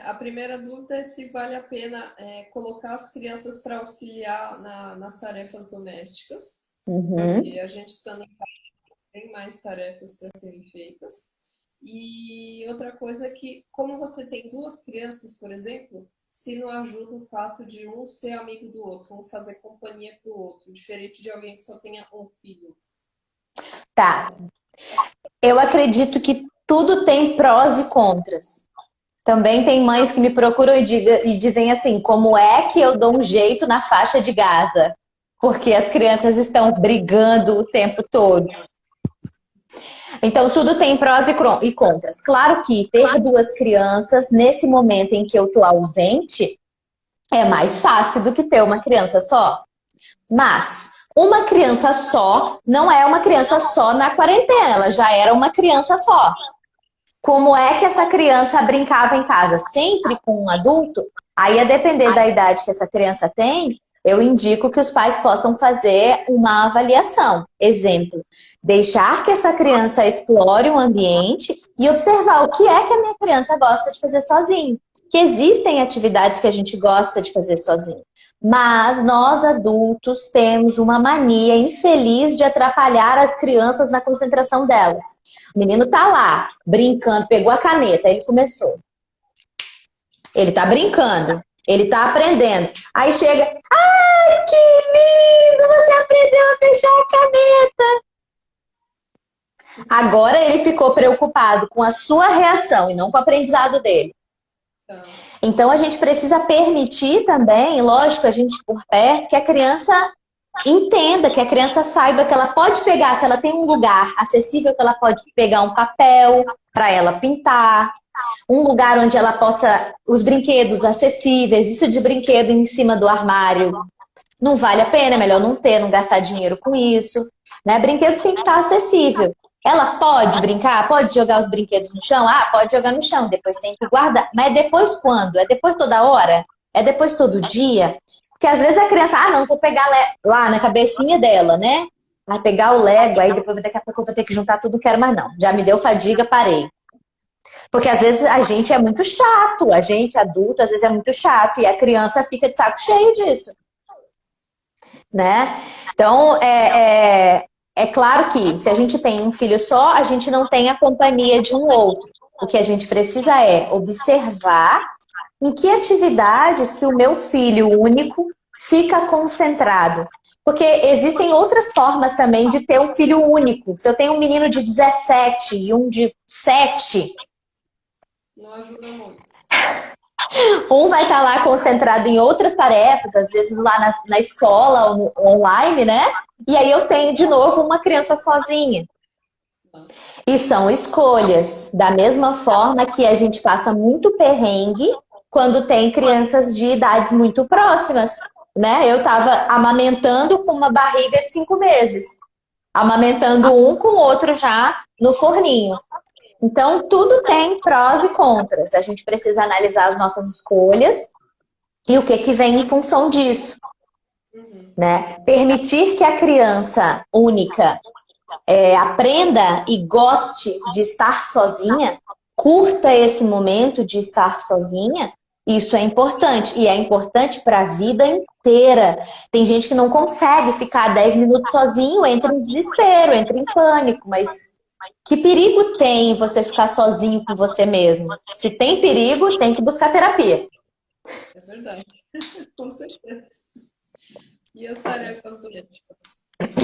A primeira dúvida é se vale a pena colocar as crianças para auxiliar nas tarefas domésticas, Uhum. porque a gente estando em casa tem mais tarefas para serem feitas. E outra coisa é que, como você tem duas crianças, por exemplo, se não ajuda o fato de um ser amigo do outro, um fazer companhia para o outro, diferente de alguém que só tenha um filho. Tá. Eu acredito que tudo tem prós e contras. Também tem mães que me procuram e dizem assim, como é que eu dou um jeito na faixa de Gaza? Porque as crianças estão brigando o tempo todo. Então, tudo tem prós e contras. Claro que ter duas crianças nesse momento em que eu estou ausente é mais fácil do que ter uma criança só. Mas uma criança só não é uma criança só na quarentena, ela já era uma criança só. Como é que essa criança brincava em casa? Sempre com um adulto? Aí, a depender da idade que essa criança tem, eu indico que os pais possam fazer uma avaliação. Exemplo, deixar que essa criança explore o ambiente e observar o que é que a minha criança gosta de fazer sozinho. Que existem atividades que a gente gosta de fazer sozinho. Mas nós adultos temos uma mania infeliz de atrapalhar as crianças na concentração delas. O menino tá lá, brincando, pegou a caneta, ele começou. Ele tá brincando, ele tá aprendendo. Aí chega, ai, que lindo, você aprendeu a fechar a caneta. Agora ele ficou preocupado com a sua reação e não com o aprendizado dele. Então a gente precisa permitir também, lógico, a gente por perto, que a criança entenda, que a criança saiba que ela pode pegar, que ela tem um lugar acessível, que ela pode pegar um papel para ela pintar, um lugar onde ela possa, os brinquedos acessíveis, isso de brinquedo em cima do armário, não vale a pena, é melhor não ter, não gastar dinheiro com isso, né? Brinquedo tem que estar acessível. Ela pode brincar? Pode jogar os brinquedos no chão? Ah, pode jogar no chão, depois tem que guardar. Mas é depois quando? É depois toda hora? É depois todo dia? Porque às vezes a criança, não, vou pegar lá na cabecinha dela, né? Vai pegar o Lego, aí depois daqui a pouco eu vou ter que juntar tudo, não quero mais não. Já me deu fadiga, parei. Porque às vezes a gente é muito chato, a gente adulto às vezes é muito chato e a criança fica de saco cheio disso, né? Então, é claro que se a gente tem um filho só, a gente não tem a companhia de um outro. O que a gente precisa é observar em que atividades que o meu filho único fica concentrado. Porque existem outras formas também de ter um filho único. Se eu tenho um menino de 17 e um de 7... Não ajuda muito. Um vai estar lá concentrado em outras tarefas, às vezes lá na escola, online, né? E aí eu tenho de novo uma criança sozinha. E são escolhas. Da mesma forma que a gente passa muito perrengue quando tem crianças de idades muito próximas, né? Eu estava amamentando com uma barriga de 5 meses. Amamentando um com o outro já no forninho. Então, tudo tem prós e contras. A gente precisa analisar as nossas escolhas e o que vem em função disso. Né? Permitir que a criança única aprenda e goste de estar sozinha, curta esse momento de estar sozinha, isso é importante. E é importante para a vida inteira. Tem gente que não consegue ficar 10 minutos sozinho, entra em desespero, entra em pânico, mas que perigo tem você ficar sozinho com você mesmo? Se tem perigo, tem que buscar terapia. É verdade, com certeza. E as tarefas domésticas?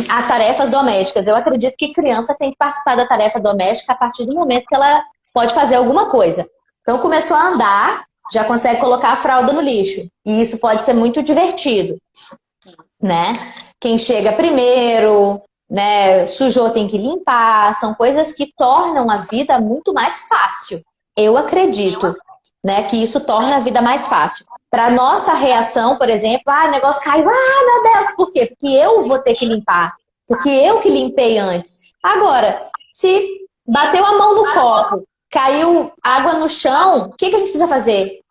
As tarefas domésticas. Eu acredito que criança tem que participar da tarefa doméstica a partir do momento que ela pode fazer alguma coisa. Então começou a andar, já consegue colocar a fralda no lixo. E isso pode ser muito divertido, né? Quem chega primeiro, né, sujou tem que limpar, são coisas que tornam a vida muito mais fácil. Eu acredito, né, que isso torna a vida mais fácil. Para nossa reação, por exemplo, o negócio caiu, meu Deus, por quê? Porque eu vou ter que limpar, porque eu que limpei antes. Agora, se bateu a mão no copo, caiu água no chão, o que a gente precisa fazer?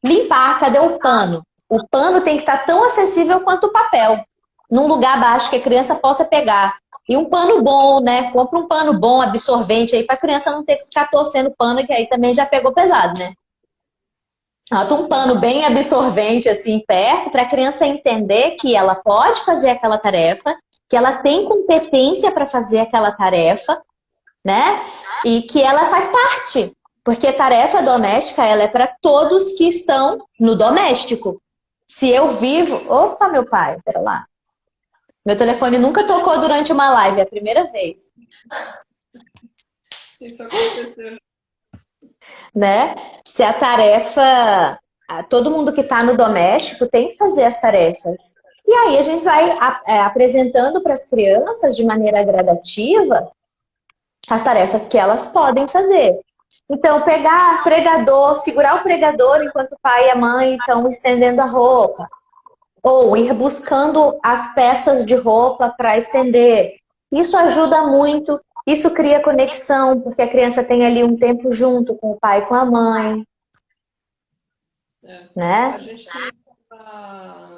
Limpar, cadê o pano? O pano tem que estar tão acessível quanto o papel, num lugar baixo que a criança possa pegar. E um pano bom, né? Compra um pano bom, absorvente aí, para a criança não ter que ficar torcendo pano, que aí também já pegou pesado, né? Bota um pano bem absorvente assim perto para a criança entender que ela pode fazer aquela tarefa, que ela tem competência para fazer aquela tarefa, né? E que ela faz parte. Porque tarefa doméstica, ela é para todos que estão no doméstico. Se eu vivo... Opa, meu pai, pera lá. Meu telefone nunca tocou durante uma live, é a primeira vez. Isso aconteceu. Né? Se a tarefa... Todo mundo que está no doméstico tem que fazer as tarefas. E aí a gente vai apresentando para as crianças de maneira gradativa as tarefas que elas podem fazer. Então, pegar pregador, segurar o pregador enquanto o pai e a mãe estão estendendo a roupa. Ou ir buscando as peças de roupa para estender. Isso ajuda muito, isso cria conexão, porque a criança tem ali um tempo junto com o pai e com a mãe. Né? A gente tem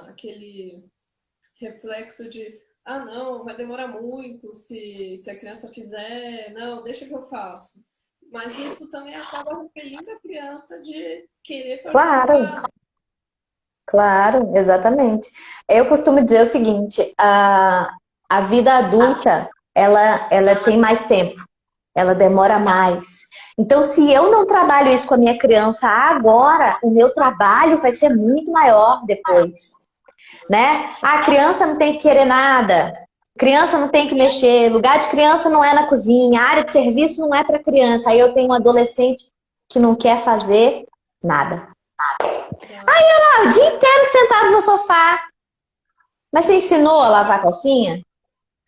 aquele reflexo de não, vai demorar muito se a criança quiser, não, deixa que eu faço. Mas isso também acaba repelindo a criança de querer participar. Claro, exatamente. Eu costumo dizer o seguinte, a vida adulta, ela tem mais tempo, ela demora mais. Então, se eu não trabalho isso com a minha criança agora, o meu trabalho vai ser muito maior depois. Né? A criança não tem que querer nada, criança não tem que mexer, lugar de criança não é na cozinha, área de serviço não é para criança. Aí eu tenho um adolescente que não quer fazer nada. Aí olha lá, o dia inteiro sentado no sofá. Mas você ensinou a lavar a calcinha?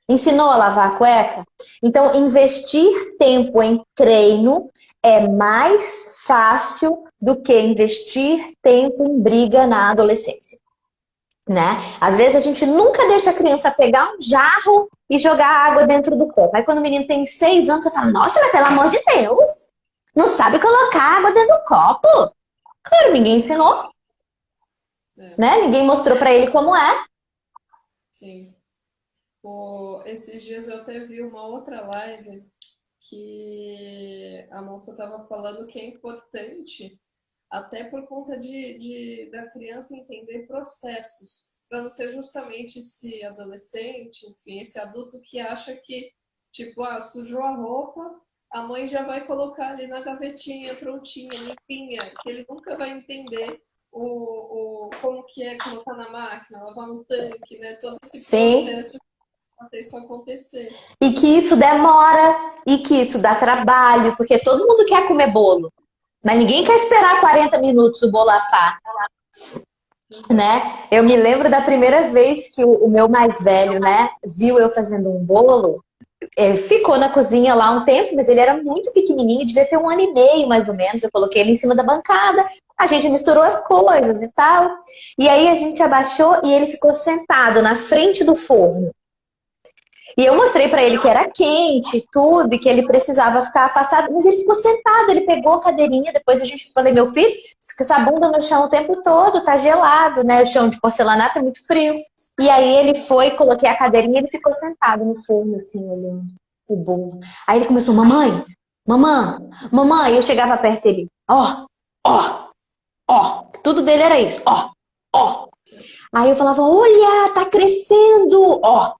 Ensinou a lavar a cueca? Então, investir tempo em treino é mais fácil do que investir tempo em briga na adolescência. Né? Às vezes a gente nunca deixa a criança pegar um jarro e jogar água dentro do copo. Aí quando o menino tem 6 anos, você fala, nossa, mas pelo amor de Deus, não sabe colocar água dentro do copo? Claro, ninguém ensinou. Né? Ninguém mostrou pra ele como é. Sim. Esses dias eu até vi uma outra live que a moça estava falando que é importante até por conta da criança entender processos, para não ser justamente esse adolescente, enfim, esse adulto que acha que, tipo, sujou a roupa, a mãe já vai colocar ali na gavetinha, prontinha, limpinha, que ele nunca vai entender como que é colocar na máquina, lavar no tanque, né? Todo esse processo até isso acontecer. E que isso demora, e que isso dá trabalho, porque todo mundo quer comer bolo. Mas ninguém quer esperar 40 minutos o bolo assar. Né? Eu me lembro da primeira vez que o meu mais velho, né, viu eu fazendo um bolo. Ele ficou na cozinha lá um tempo, mas ele era muito pequenininho, devia ter 1 ano e meio mais ou menos. Eu coloquei ele em cima da bancada, a gente misturou as coisas e tal. E aí a gente abaixou e ele ficou sentado na frente do forno. E eu mostrei pra ele que era quente, tudo, e que ele precisava ficar afastado, mas ele ficou sentado, ele pegou a cadeirinha, depois a gente falei, meu filho, essa bunda no chão o tempo todo, tá gelado, né? O chão de porcelanato é muito frio. E aí ele foi, coloquei a cadeirinha e ele ficou sentado no forno, assim, olhando o bolo. Aí ele começou, mamãe, mamãe, e eu chegava perto dele, ó, tudo dele era isso, ó. Aí eu falava, olha, tá crescendo, ó.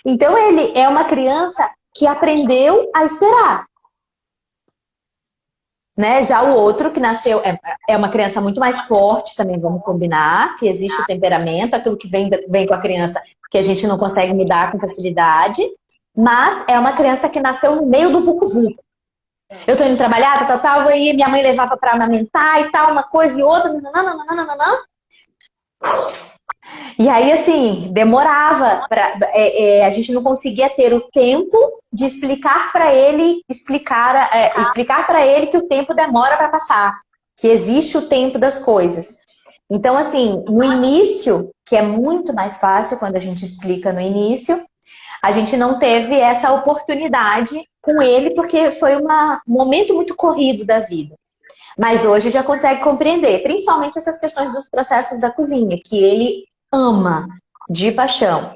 Então ele é uma criança que aprendeu a esperar. Né? Já o outro que nasceu é uma criança muito mais forte também, vamos combinar, que existe o temperamento, aquilo que vem com a criança que a gente não consegue mudar com facilidade, mas é uma criança que nasceu no meio do vucu-vucu. Eu tô indo trabalhar, tal, e minha mãe levava pra amamentar e tal, uma coisa e outra, nananana. E aí, assim, demorava, a gente não conseguia ter o tempo de explicar para ele, explicar para ele que o tempo demora para passar, que existe o tempo das coisas. Então, assim, no início, que é muito mais fácil quando a gente explica no início, a gente não teve essa oportunidade com ele, porque foi um momento muito corrido da vida. Mas hoje já consegue compreender, principalmente essas questões dos processos da cozinha, que ele ama de paixão.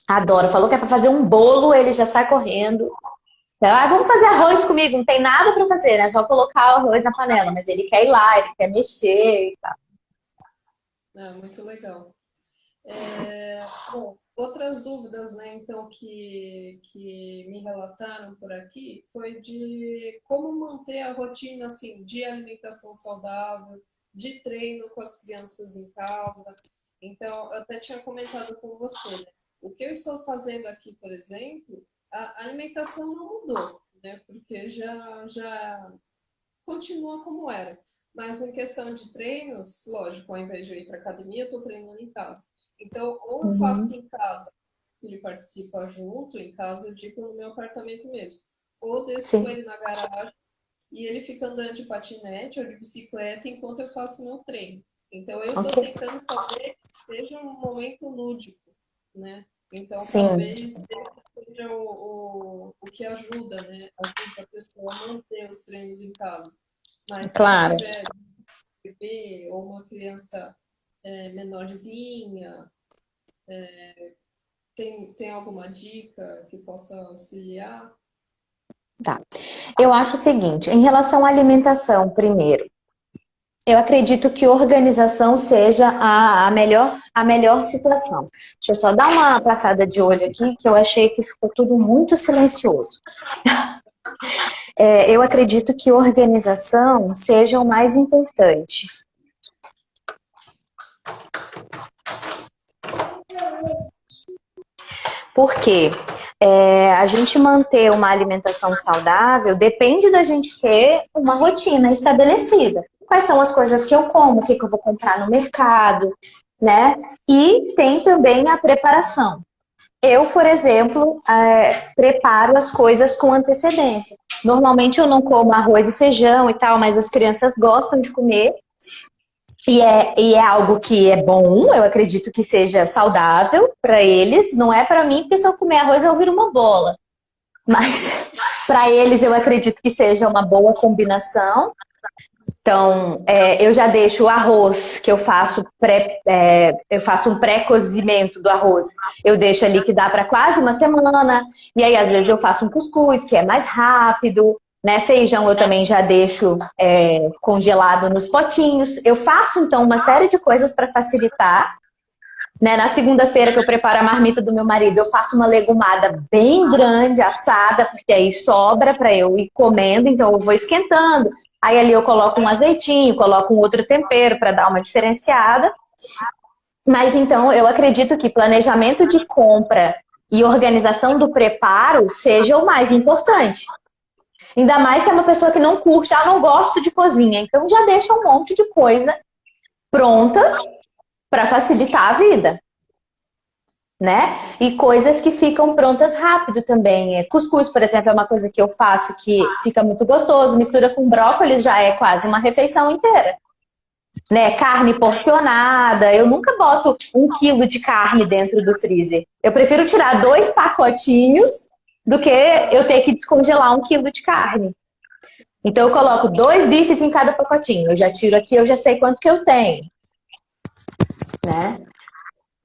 Adora. Falou que é para fazer um bolo, ele já sai correndo. Vamos fazer arroz comigo. Não tem nada para fazer, né? Só colocar o arroz na panela. Mas ele quer ir lá, ele quer mexer e tal. Muito legal. Bom, outras dúvidas, né, então, que me relataram por aqui foi de como manter a rotina, assim, de alimentação saudável, de treino com as crianças em casa. Então, eu até tinha comentado com você, né? O que eu estou fazendo aqui, por exemplo, a alimentação não mudou, né? Porque já continua como era. Mas em questão de treinos, lógico, ao invés de eu ir para academia, eu estou treinando em casa. Então, ou eu faço em casa, ele participa junto, em casa eu digo no meu apartamento mesmo. Ou deixo ele na garagem e ele fica andando de patinete ou de bicicleta enquanto eu faço meu treino. Então, eu estou tentando fazer que seja um momento lúdico, né? Então, talvez seja o que ajuda, né? Ajuda a pessoa a manter os treinos em casa. Mas se tiver um bebê ou uma criança menorzinha, tem alguma dica que possa auxiliar? Tá. Eu acho o seguinte, em relação à alimentação, primeiro, eu acredito que organização seja a melhor situação. Deixa eu só dar uma passada de olho aqui, que eu achei que ficou tudo muito silencioso. Eu acredito que organização seja o mais importante. Por quê? A gente manter uma alimentação saudável depende da gente ter uma rotina estabelecida. Quais são as coisas que eu como, o que eu vou comprar no mercado, né? E tem também a preparação. Eu, por exemplo, preparo as coisas com antecedência. Normalmente eu não como arroz e feijão e tal, mas as crianças gostam de comer. E é algo que é bom, eu acredito que seja saudável para eles. Não é para mim, porque se eu comer arroz eu viro uma bola. Mas para eles eu acredito que seja uma boa combinação. Então, eu já deixo o arroz, que eu faço um pré-cozimento do arroz. Eu deixo ali que dá para quase uma semana. E aí, às vezes, eu faço um cuscuz, que é mais rápido. Né? Feijão eu também já deixo congelado nos potinhos. Eu faço, então, uma série de coisas para facilitar. Né? Na segunda-feira que eu preparo a marmita do meu marido, eu faço uma legumada bem grande, assada, porque aí sobra para eu ir comendo, então eu vou esquentando. Aí ali eu coloco um azeitinho, coloco um outro tempero para dar uma diferenciada. Mas então eu acredito que planejamento de compra e organização do preparo seja o mais importante. Ainda mais se é uma pessoa que não curte, não gosto de cozinha. Então já deixa um monte de coisa pronta para facilitar a vida. Né? E coisas que ficam prontas rápido também. Cuscuz, por exemplo, é uma coisa que eu faço que fica muito gostoso. Mistura com brócolis, já é quase uma refeição inteira. Né? Carne porcionada. Eu nunca boto 1 quilo de carne dentro do freezer. Eu prefiro tirar 2 pacotinhos do que eu ter que descongelar 1 quilo de carne. Então eu coloco 2 bifes em cada pacotinho. Eu já tiro aqui, eu já sei quanto que eu tenho. Né?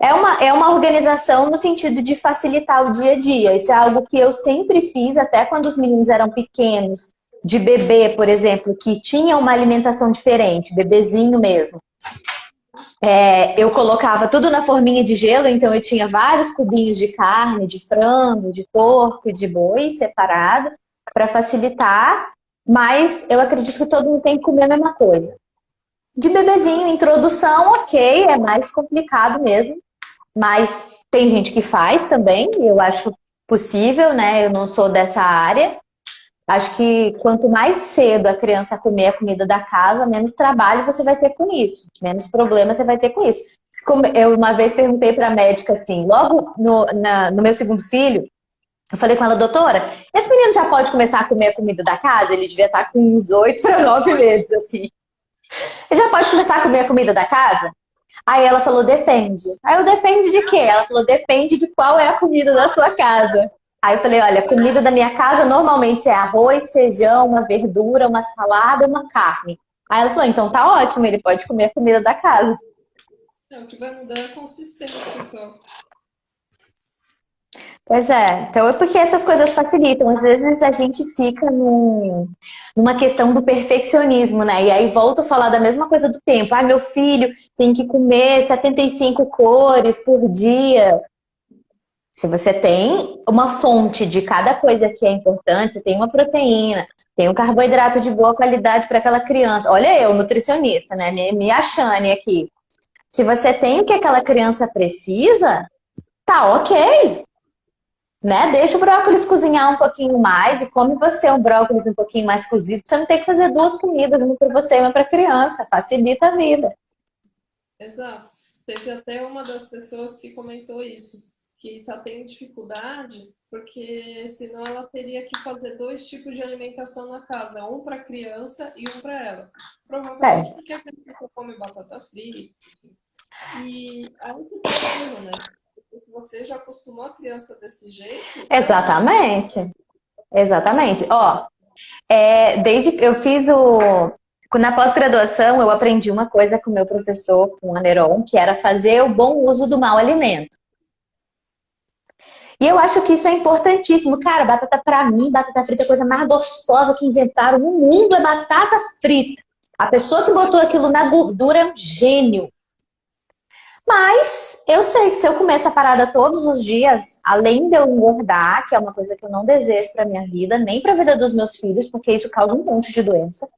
É uma organização no sentido de facilitar o dia a dia. Isso é algo que eu sempre fiz, até quando os meninos eram pequenos, de bebê, por exemplo, que tinha uma alimentação diferente, bebezinho mesmo. Eu colocava tudo na forminha de gelo, então eu tinha vários cubinhos de carne, de frango, de porco e de boi separado, para facilitar, mas eu acredito que todo mundo tem que comer a mesma coisa. De bebezinho, introdução, ok, é mais complicado mesmo. Mas tem gente que faz também, eu acho possível, né? Eu não sou dessa área. Acho que quanto mais cedo a criança comer a comida da casa, menos trabalho você vai ter com isso. Menos problema você vai ter com isso. Eu uma vez perguntei para a médica assim, logo no meu segundo filho, eu falei com ela, doutora, esse menino já pode começar a comer a comida da casa? Ele devia estar com uns 8 para 9 meses, assim. Ele já pode começar a comer a comida da casa? Aí ela falou, depende. Aí eu, depende de quê? Ela falou, depende de qual é a comida da sua casa. Aí eu falei, olha, a comida da minha casa normalmente é arroz, feijão, uma verdura, uma salada, uma carne. Aí ela falou, então tá ótimo, ele pode comer a comida da casa. O que vai mudar é a consistência, então. Pois é, então é porque essas coisas facilitam. Às vezes a gente fica numa questão do perfeccionismo, né? E aí volto a falar da mesma coisa do tempo. Ah, meu filho tem que comer 75 cores por dia. Se você tem uma fonte de cada coisa que é importante, você tem uma proteína, tem um carboidrato de boa qualidade para aquela criança. Olha eu, nutricionista, né? Me achane aqui. Se você tem o que aquela criança precisa, tá ok, né? Deixa o brócolis cozinhar um pouquinho mais e come você um brócolis um pouquinho mais cozido. Você não tem que fazer duas comidas, uma para você e uma para a criança. Facilita a vida. Exato. Teve até uma das pessoas que comentou isso, que está tendo dificuldade, porque senão ela teria que fazer dois tipos de alimentação na casa, um para a criança e um para ela. É, Provavelmente porque a criança come batata frita, enfim. E aí que tá o erro, né? Porque você já acostumou a criança desse jeito, ela vai querer. exatamente. Exatamente. Ó, desde que eu fiz na pós-graduação, eu aprendi uma coisa com o meu professor, com o Aneron, que era fazer o bom uso do mau alimento. E eu acho que isso é importantíssimo. Cara, batata pra mim, batata frita é a coisa mais gostosa que inventaram no mundo, é batata frita. A pessoa que botou aquilo na gordura é um gênio. Mas eu sei que se eu comer essa parada todos os dias, além de eu engordar, que é uma coisa que eu não desejo pra minha vida, nem pra vida dos meus filhos, porque isso causa um monte de doença.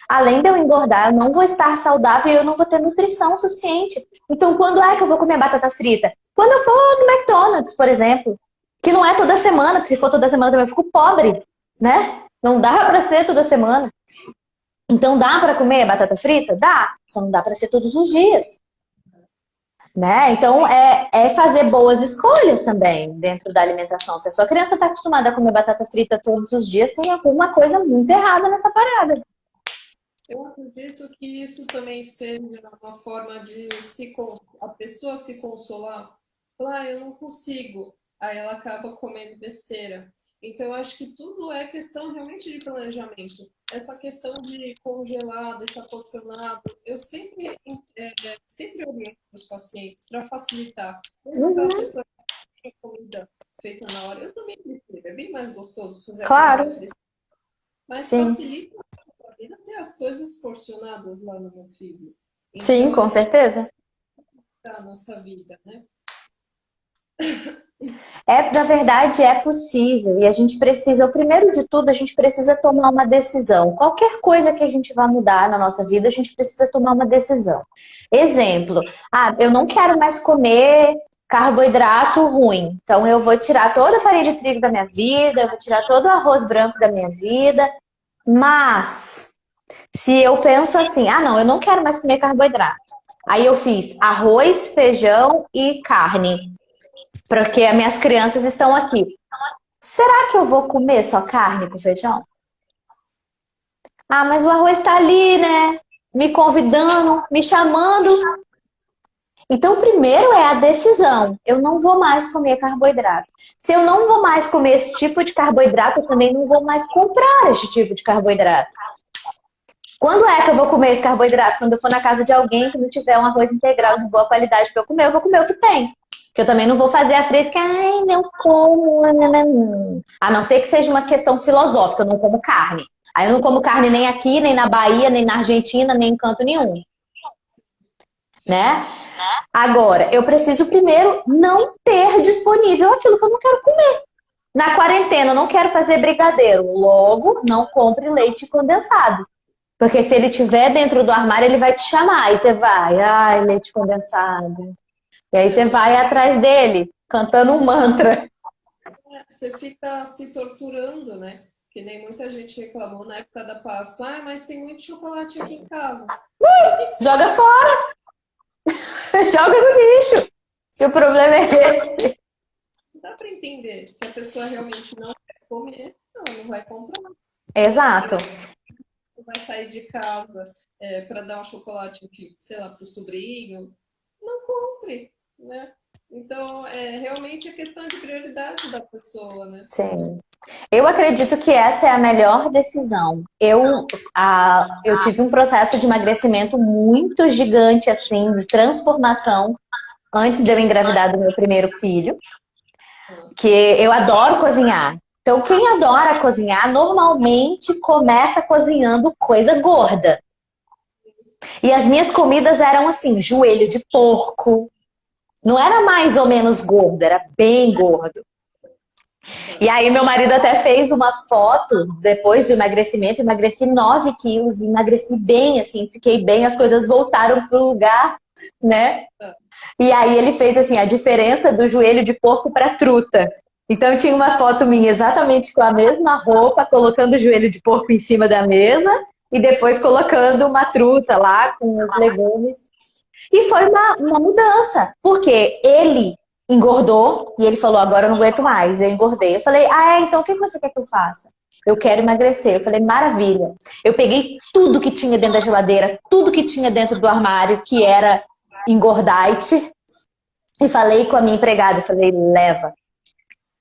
Além de eu engordar, eu não vou estar saudável e eu não vou ter nutrição suficiente. Então, quando é que eu vou comer batata frita? Quando eu for no McDonald's, por exemplo. Que não é toda semana, porque se for toda semana também eu fico pobre, né? Não dá pra ser toda semana. Então, dá pra comer batata frita? Dá. Só não dá pra ser todos os dias. Né? Então, é fazer boas escolhas também dentro da alimentação. Se a sua criança está acostumada a comer batata frita todos os dias, tem alguma coisa muito errada nessa parada. Eu acredito que isso também seja uma forma de a pessoa se consolar. Falar, eu não consigo. Aí ela acaba comendo besteira. Então, eu acho que tudo é questão realmente de planejamento. Essa questão de congelar, deixar porcionado, eu sempre oriento os pacientes para facilitar. Mesmo aquela Uhum, pessoa que tem comida feita na hora, eu também prefiro. É bem mais gostoso fazer a comida claro, fresca, mas sim. facilita a vida ter as coisas porcionadas lá no meu freezer. Sim, Então, a com gente certeza. tá a nossa vida, né? Na verdade, é possível e a gente precisa, o primeiro de tudo, a gente precisa tomar uma decisão. Qualquer coisa que a gente vá mudar na nossa vida, a gente precisa tomar uma decisão. Exemplo, eu não quero mais comer carboidrato ruim, então eu vou tirar toda a farinha de trigo da minha vida, eu vou tirar todo o arroz branco da minha vida, mas se eu penso assim, não, eu não quero mais comer carboidrato. Aí eu fiz arroz, feijão e carne. Porque as minhas crianças estão aqui. Será que eu vou comer só carne com feijão? Mas o arroz está ali, né? Me convidando, me chamando. Então, primeiro é a decisão. Eu não vou mais comer carboidrato. Se eu não vou mais comer esse tipo de carboidrato, eu também não vou mais comprar esse tipo de carboidrato. Quando é que eu vou comer esse carboidrato? Quando eu for na casa de alguém que não tiver um arroz integral de boa qualidade para eu vou comer o que tem. Que eu também não vou fazer a fresca, não como. Nananã. A não ser que seja uma questão filosófica, eu não como carne. Aí eu não como carne nem aqui, nem na Bahia, nem na Argentina, nem em canto nenhum, Sim. né? Agora, eu preciso primeiro não ter disponível aquilo que eu não quero comer. Na quarentena, eu não quero fazer brigadeiro. Logo, não compre leite condensado. Porque se ele tiver dentro do armário, ele vai te chamar. Aí você vai, leite condensado. E aí você vai atrás dele, cantando um mantra. Você fica se torturando, né? Que nem muita gente reclamou na época da Páscoa. Mas tem muito chocolate aqui em casa. Por que que você Joga fora, joga no lixo. Se o problema é esse. não dá para entender? Se a pessoa realmente não quer comer, ela não vai comprar. Exato. Não vai sair de casa para dar um chocolate, sei lá, para o sobrinho. Não compre, né? Então, realmente é questão de prioridade da pessoa, né? Sim. Eu acredito que essa é a melhor decisão. Eu tive um processo de emagrecimento muito gigante, assim, de transformação antes de eu engravidar do meu primeiro filho, que eu adoro cozinhar. Então, quem adora cozinhar normalmente começa cozinhando coisa gorda. E as minhas comidas eram assim, joelho de porco. Não era mais ou menos gordo, era bem gordo. E aí meu marido até fez uma foto depois do emagrecimento, emagreci 9 quilos, emagreci bem, assim, fiquei bem, as coisas voltaram pro lugar, né? E aí ele fez assim, a diferença do joelho de porco para truta. Então tinha uma foto minha exatamente com a mesma roupa, colocando o joelho de porco em cima da mesa e depois colocando uma truta lá com os legumes. E foi uma mudança, porque ele engordou e ele falou, agora eu não aguento mais, eu engordei. Eu falei, então o que você quer que eu faça? Eu quero emagrecer. Eu falei, maravilha. Eu peguei tudo que tinha dentro da geladeira, tudo que tinha dentro do armário, que era engordite, e falei com a minha empregada, eu falei, leva.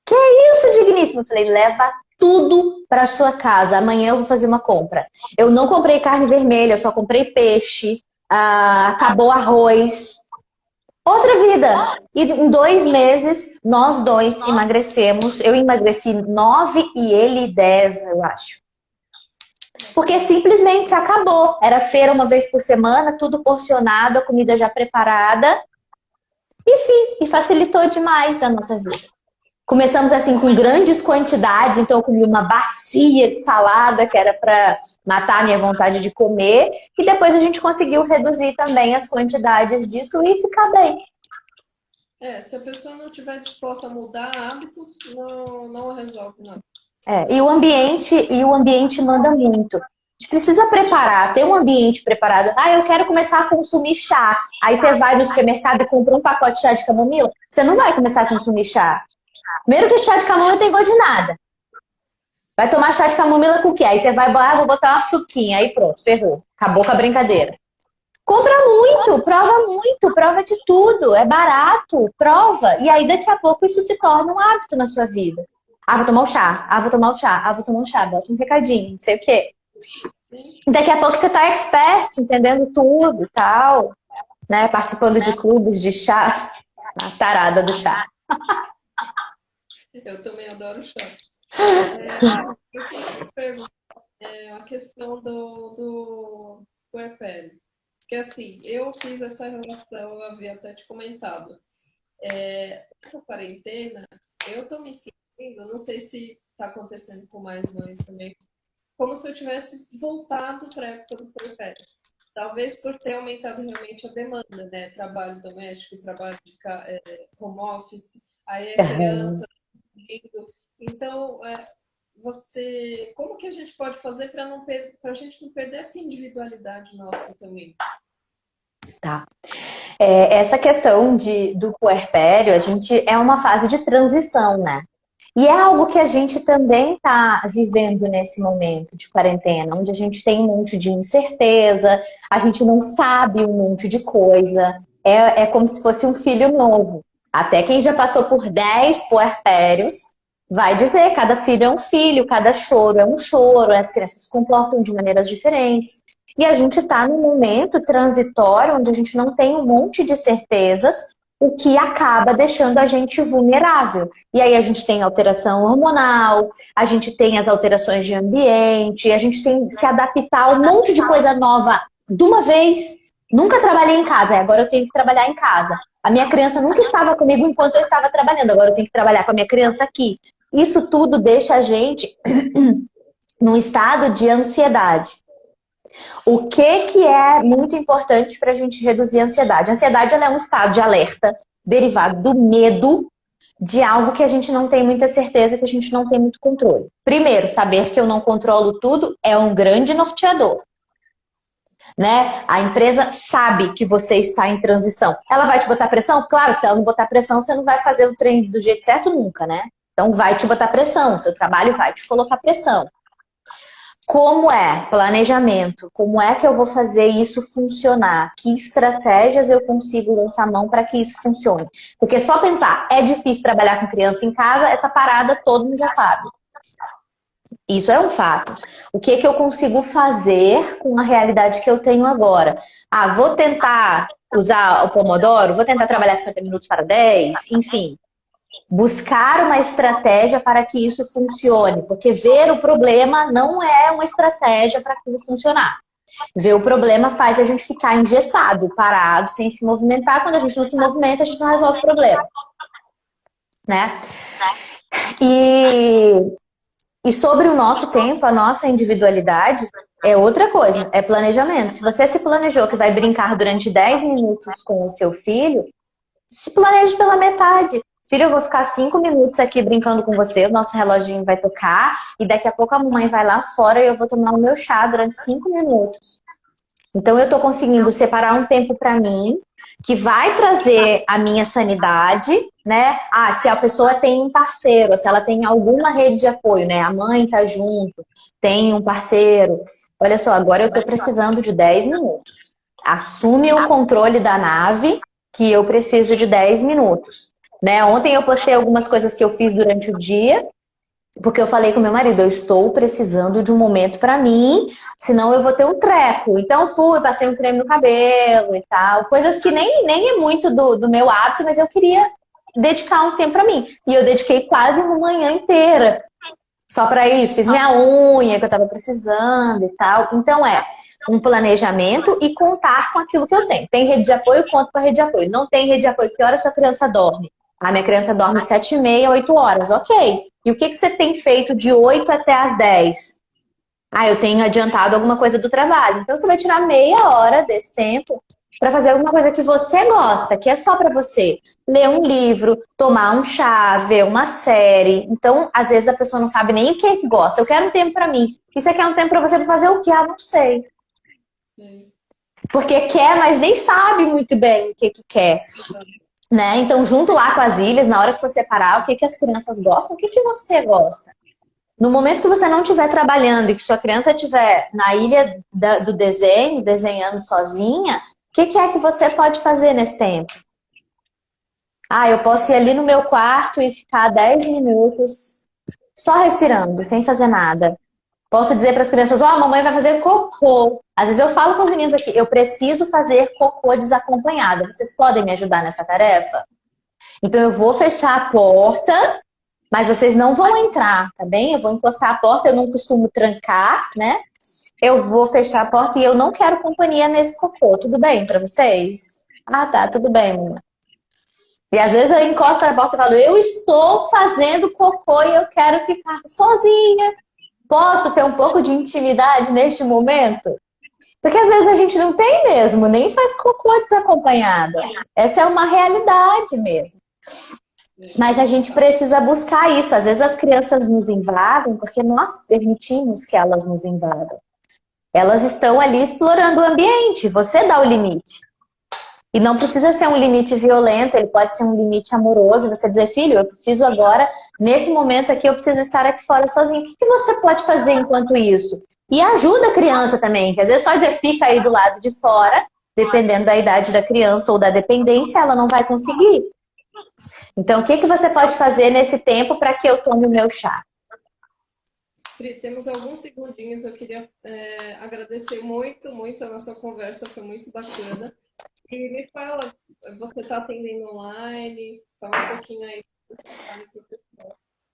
Que é isso, digníssimo? Eu falei, leva tudo para sua casa. Amanhã eu vou fazer uma compra. Eu não comprei carne vermelha, eu só comprei peixe. Acabou arroz. Outra vida. E em 2 meses, nós dois emagrecemos. Eu emagreci 9 e ele 10, eu acho. Porque simplesmente acabou. Era feira uma vez por semana, tudo porcionado, a comida já preparada. Enfim, e facilitou demais a nossa vida. Começamos assim com grandes quantidades, então eu comi uma bacia de salada que era para matar a minha vontade de comer, e depois a gente conseguiu reduzir também as quantidades disso e ficar bem. Se a pessoa não estiver disposta a mudar hábitos, não resolve nada. E o ambiente manda muito. A gente precisa preparar, ter um ambiente preparado. Eu quero começar a consumir chá. Aí você vai no supermercado e compra um pacote de chá de camomila. Você não vai começar a consumir chá. Primeiro que chá de camomila não tem gosto de nada. Vai tomar chá de camomila com o quê? Aí você vai, vou botar uma suquinha, aí pronto, ferrou. Acabou com a brincadeira. Compra muito, prova de tudo. É barato, prova. E aí daqui a pouco isso se torna um hábito na sua vida. Vou tomar um chá, vou tomar um chá, vou tomar um chá, bota um recadinho, não sei o quê. E daqui a pouco você tá expert, entendendo tudo e tal, né? Participando de clubes de chás. A tarada do chá. Eu também adoro chá. Eu queria perguntar a questão do puerpério. Porque assim, eu fiz essa relação, eu havia até te comentado. Essa quarentena, eu tô me sentindo, não sei se tá acontecendo com mais mães também, como se eu tivesse voltado para a época do puerpério. Talvez por ter aumentado realmente a demanda, né? Trabalho doméstico, trabalho de home office, aí a criança. Então, como que a gente pode fazer para a gente não perder essa individualidade nossa também? Tá. Essa questão do puerpério, a gente é uma fase de transição, né? E é algo que a gente também está vivendo nesse momento de quarentena, onde a gente tem um monte de incerteza, a gente não sabe um monte de coisa, é como se fosse um filho novo. Até quem já passou por 10 puerpérios vai dizer, cada filho é um filho, cada choro é um choro, as crianças se comportam de maneiras diferentes. E a gente está num momento transitório onde a gente não tem um monte de certezas, o que acaba deixando a gente vulnerável. E aí a gente tem alteração hormonal, a gente tem as alterações de ambiente, a gente tem que se adaptar a um monte de coisa nova de uma vez. Nunca trabalhei em casa, agora eu tenho que trabalhar em casa. A minha criança nunca estava comigo enquanto eu estava trabalhando, agora eu tenho que trabalhar com a minha criança aqui. Isso tudo deixa a gente num estado de ansiedade. O que é muito importante para a gente reduzir a ansiedade? A ansiedade ela é um estado de alerta derivado do medo de algo que a gente não tem muita certeza, que a gente não tem muito controle. Primeiro, saber que eu não controlo tudo é um grande norteador. Né? A empresa sabe que você está em transição. Ela vai te botar pressão? Claro que se ela não botar pressão, você não vai fazer o treino do jeito certo nunca, né? Então vai te botar pressão, o seu trabalho vai te colocar pressão. Como é planejamento? Como é que eu vou fazer isso funcionar? Que estratégias eu consigo lançar mão para que isso funcione? Porque só pensar, é difícil trabalhar com criança em casa, essa parada todo mundo já sabe. Isso é um fato. O que que eu consigo fazer com a realidade que eu tenho agora? Ah, vou tentar usar o Pomodoro, vou tentar trabalhar 50 minutos para 10, enfim. Buscar uma estratégia para que isso funcione, porque ver o problema não é uma estratégia para aquilo funcionar. Ver o problema faz a gente ficar engessado, parado, sem se movimentar. Quando a gente não se movimenta, a gente não resolve o problema, né? E sobre o nosso tempo, a nossa individualidade, é outra coisa, é planejamento. Se você se planejou que vai brincar durante 10 minutos com o seu filho, se planeje pela metade. Filho, eu vou ficar 5 minutos aqui brincando com você, o nosso reloginho vai tocar e daqui a pouco a mamãe vai lá fora e eu vou tomar o meu chá durante 5 minutos. Então eu tô conseguindo separar um tempo para mim que vai trazer a minha sanidade, né? Ah, se a pessoa tem um parceiro, se ela tem alguma rede de apoio, né? A mãe tá junto, tem um parceiro. Olha só, agora eu tô precisando de 10 minutos. Assume o controle da nave que eu preciso de 10 minutos. Né? Ontem eu postei algumas coisas que eu fiz durante o dia, porque eu falei com meu marido, eu estou precisando de um momento para mim, senão eu vou ter um treco. Então fui, passei um creme no cabelo e tal, coisas que nem é muito do meu hábito, mas eu queria dedicar um tempo para mim. E eu dediquei quase uma manhã inteira só para isso. Fiz minha unha, que eu estava precisando e tal. Então um planejamento e contar com aquilo que eu tenho. Tem rede de apoio, conto com a rede de apoio. Não tem rede de apoio, que hora sua criança dorme? Ah, minha criança dorme 7h30, 8 horas. Ok. E o que você tem feito de 8 até as 10? Ah, eu tenho adiantado alguma coisa do trabalho. Então você vai tirar meia hora desse tempo para fazer alguma coisa que você gosta, que é só para você. Ler um livro, tomar um chá, ver uma série. Então, às vezes a pessoa não sabe nem o que é que gosta. Eu quero um tempo para mim. E você quer um tempo para você pra fazer o quê? Ah, não sei. Sim. Porque quer, mas nem sabe muito bem o que quer. Né? Então, junto lá com as ilhas, na hora que você separar o que as crianças gostam, o que você gosta. No momento que você não estiver trabalhando e que sua criança estiver na ilha do desenho, desenhando sozinha, o que é que você pode fazer nesse tempo? Ah, eu posso ir ali no meu quarto e ficar 10 minutos só respirando, sem fazer nada. Posso dizer para as crianças, ó, a mamãe vai fazer cocô. Às vezes eu falo com os meninos aqui, eu preciso fazer cocô desacompanhada. Vocês podem me ajudar nessa tarefa? Então eu vou fechar a porta, mas vocês não vão entrar, tá bem? Eu vou encostar a porta, eu não costumo trancar, né? Eu vou fechar a porta e eu não quero companhia nesse cocô. Tudo bem para vocês? Ah, tá, tudo bem, mamãe. E às vezes eu encosto na porta e falo, eu estou fazendo cocô e eu quero ficar sozinha. Posso ter um pouco de intimidade neste momento? Porque às vezes a gente não tem mesmo, nem faz cocô desacompanhada. Essa é uma realidade mesmo. Mas a gente precisa buscar isso. Às vezes as crianças nos invadem porque nós permitimos que elas nos invadam. Elas estão ali explorando o ambiente, você dá o limite. E não precisa ser um limite violento, ele pode ser um limite amoroso. Você dizer, filho, eu preciso agora, nesse momento aqui, eu preciso estar aqui fora sozinho. O que você pode fazer enquanto isso? E ajuda a criança também, que às vezes só fica aí do lado de fora, dependendo da idade da criança ou da dependência, ela não vai conseguir. Então, o que você pode fazer nesse tempo para que eu tome o meu chá? Pri, temos alguns segundinhos, eu queria agradecer muito, muito a nossa conversa, foi muito bacana. E me fala, você está atendendo online? Fala um pouquinho aí.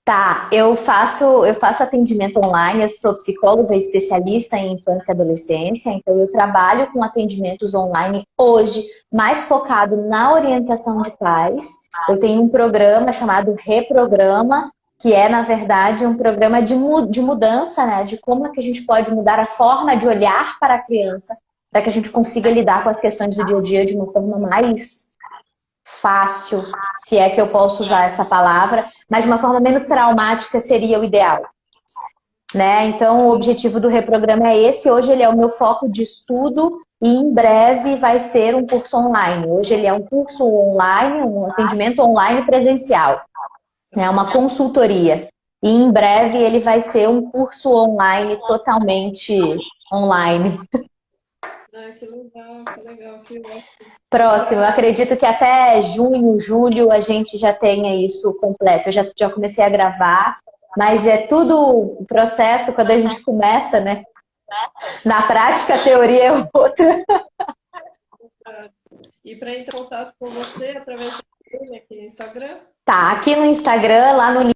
Tá, eu faço atendimento online, eu sou psicóloga especialista em infância e adolescência, então eu trabalho com atendimentos online hoje, mais focado na orientação de pais. Eu tenho um programa chamado Reprograma, que é, na verdade, um programa de mudança, né? De como é que a gente pode mudar a forma de olhar para a criança, para que a gente consiga lidar com as questões do dia a dia de uma forma mais fácil, se é que eu posso usar essa palavra, mas de uma forma menos traumática seria o ideal. Né? Então, o objetivo do Reprograma é esse. Hoje ele é o meu foco de estudo e em breve vai ser um curso online. Hoje ele é um curso online, um atendimento online presencial. É uma consultoria. E em breve ele vai ser um curso online, totalmente online. Ah, que legal, que legal, que ótimo. Próximo, eu acredito que até junho, julho a gente já tenha isso completo. Eu já comecei a gravar, mas é tudo o processo quando a gente começa, né? Na prática, a teoria é outra. E para entrar em contato com você através do aqui no Instagram? Tá, aqui no Instagram, lá no